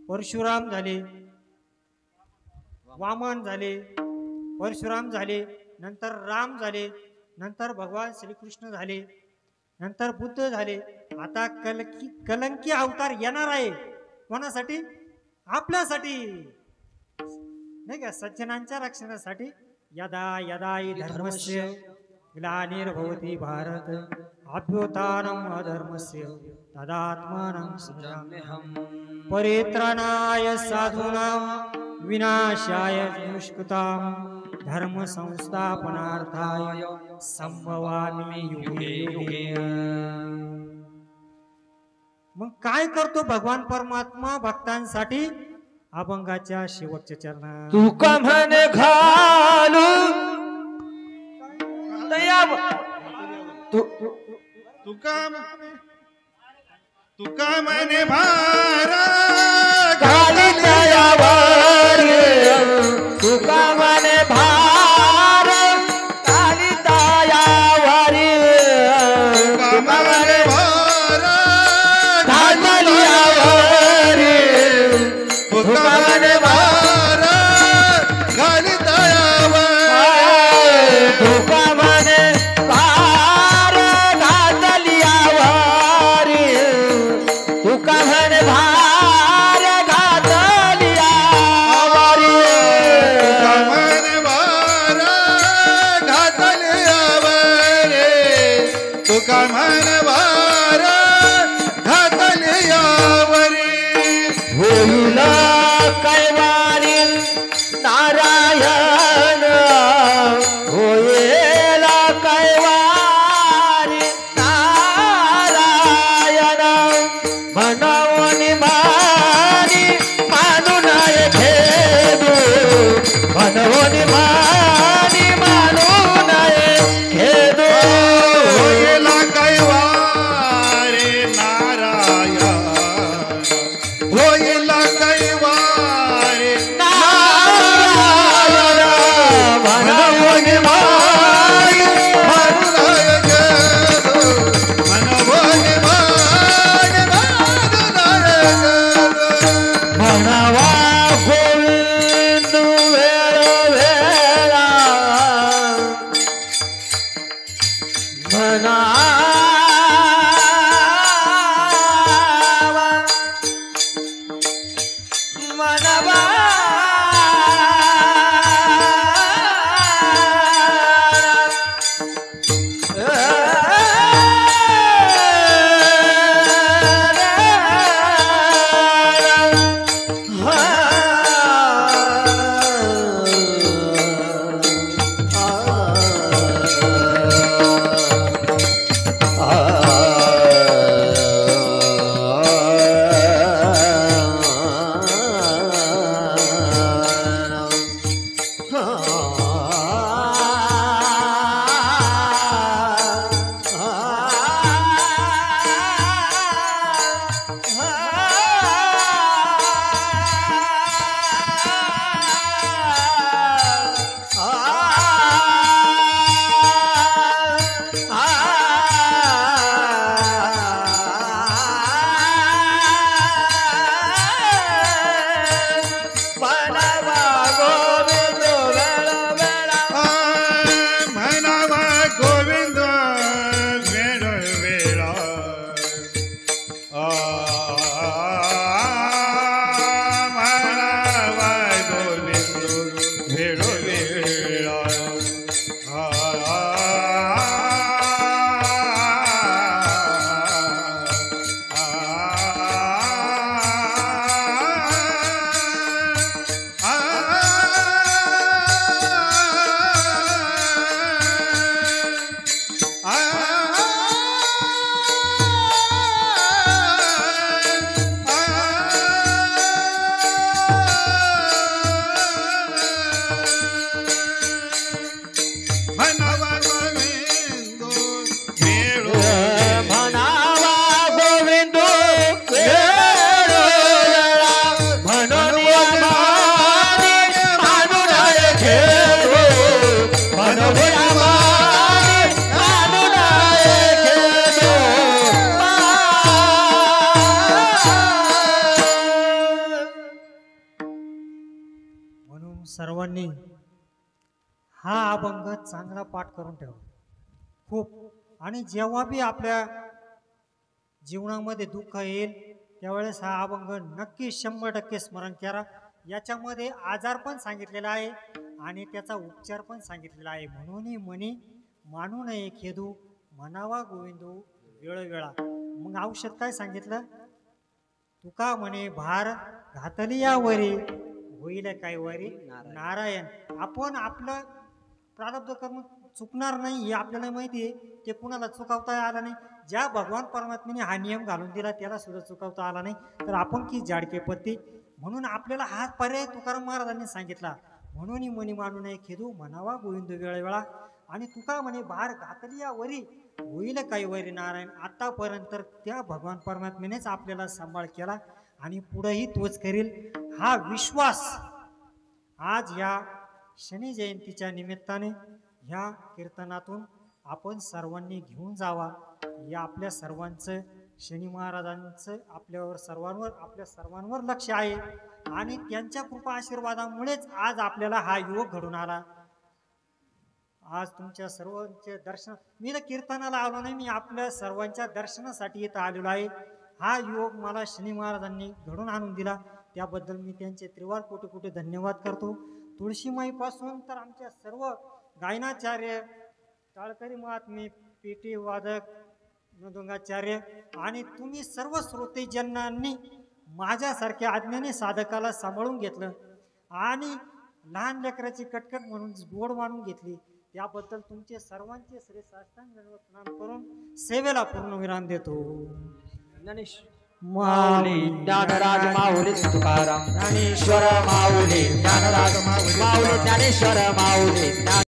परशुराम झाले, वामन झाले, परशुराम झाले, नंतर राम झाले, नंतर भगवान श्रीकृष्ण झाले, नंतर बुद्ध झाले. आता कलंकी अवतार येणार आहे. कोणासाठी? आपल्यासाठी नाही का, सज्जनांच्या रक्षणासाठी. यदा यदा हि धर्मस्य ग्लानिर्भवति भारत अभ्युत्थानम् अधर्मस्य तदात्मानं सृजाम्यहम्. परित्राणाय साधूनां विनाशाय दुष्कृतां धर्म संस्थापनार्थाय संभवामि युगे युगे. मग काय करतो भगवान परमात्मा भक्तांसाठी? अभंगाच्या शेवटच्या चरणात तुका म्हणे घालू तुका म्हणे भारा घाली दयावर, तुका म्हणे भार घाली दयावर, तुका म्हणे भारा घातल्यावर, तुका म्हणे भारा घाली दयावर, तुका म्हणे भार घातल्यावर, तुका म्हणे भार घातल्यावर, तुका म्हणे भारा घातल्यावर, तुका म्हणे भारा घातल्यावर. होईल कैवारी नारायण, होईल कैवारी नारायण. म्हणून मानी मानू नये खेदू, म्हणून मानी मानू नये खेदू. होईल कैवारे नारायण, होईल कैवारे नारायण म्हणून मानी म्हणवा गोविंद वेळ म्हणून सर्वांनी हा अभंग चांगला पाठ करून ठेवा खूप. आणि जेव्हा बी आपल्या जीवनामध्ये दुःख येईल त्यावेळेस हा अभंग नक्की 100% स्मरण करा. याच्यामध्ये आजार पण सांगितलेला आहे आणि त्याचा उपचार पण सांगितलेला आहे. म्हणून म्हणी मानू नये खेदू, म्हणावा गोविंदू वेळोवेळा. मग औषध काय सांगितलं? तुका म्हणे भार घातली या वरी, होईल काय वरी नारायण. आपण आपलं प्रारब्ध कर्म चुकणार नाही हे आपल्याला माहिती आहे. ते कुणाला चुकवता आलं नाही. ज्या भगवान परमात्म्याने हा नियम घालून दिला त्याला सुद्धा चुकवता आला नाही, तर आपण की जाडके पत्ती. म्हणून आपल्याला हा पर्याय तुकाराम महाराजांनी सांगितला. म्हणून म्हणी मानू नये खेदू, म्हणावा गोविंद वेळोवेळा. आणि तुका म्हणे भार घातली या वरी, होईल काही वरी नारायण. आतापर्यंत त्या भगवान परमात्म्यानेच आपल्याला सांभाळ केला आणि पुढेही तोच करील. हा विश्वास आज या शनी जयंतीच्या निमित्ताने ह्या कीर्तनातून आपण सर्वांनी घेऊन जावा. या आपल्या सर्वांचं शनी महाराजांचं आपल्या सर्वांवर लक्ष आहे आणि त्यांच्या कृपा आशीर्वादामुळेच आज आपल्याला हा योग घडून आला. आज तुमच्या सर्वांचे दर्शन, मी तर कीर्तनाला आलो नाही, मी आपल्या सर्वांच्या दर्शनासाठी इथं आलेलो आहे. हा योग मला शनी महाराजांनी घडून आणून दिला, त्याबद्दल मी त्यांचे त्रिवार कोटी कोटी धन्यवाद करतो. तुळशीमाईपासून तर आमच्या सर्व गायनाचार्य, टाळकरी महात्मे, पेटी वादक, मृदुंगाचार्य आणि तुम्ही सर्व श्रोतेजनांनी माझ्यासारख्या अज्ञानी साधकाला सांभाळून घेतलं आणि लहान लेकराची कटकट म्हणून गोड मानून घेतली, त्याबद्दल तुमचे सर्वांचे श्री साष्टांग प्रणाम करून सेवेला पूर्ण विराम देतो. ज्ञानेश माऊली ज्ञानराज माऊली तुकाराम ज्ञानेश्वर माऊली ज्ञानराज माऊली ज्ञानेश्वर माऊली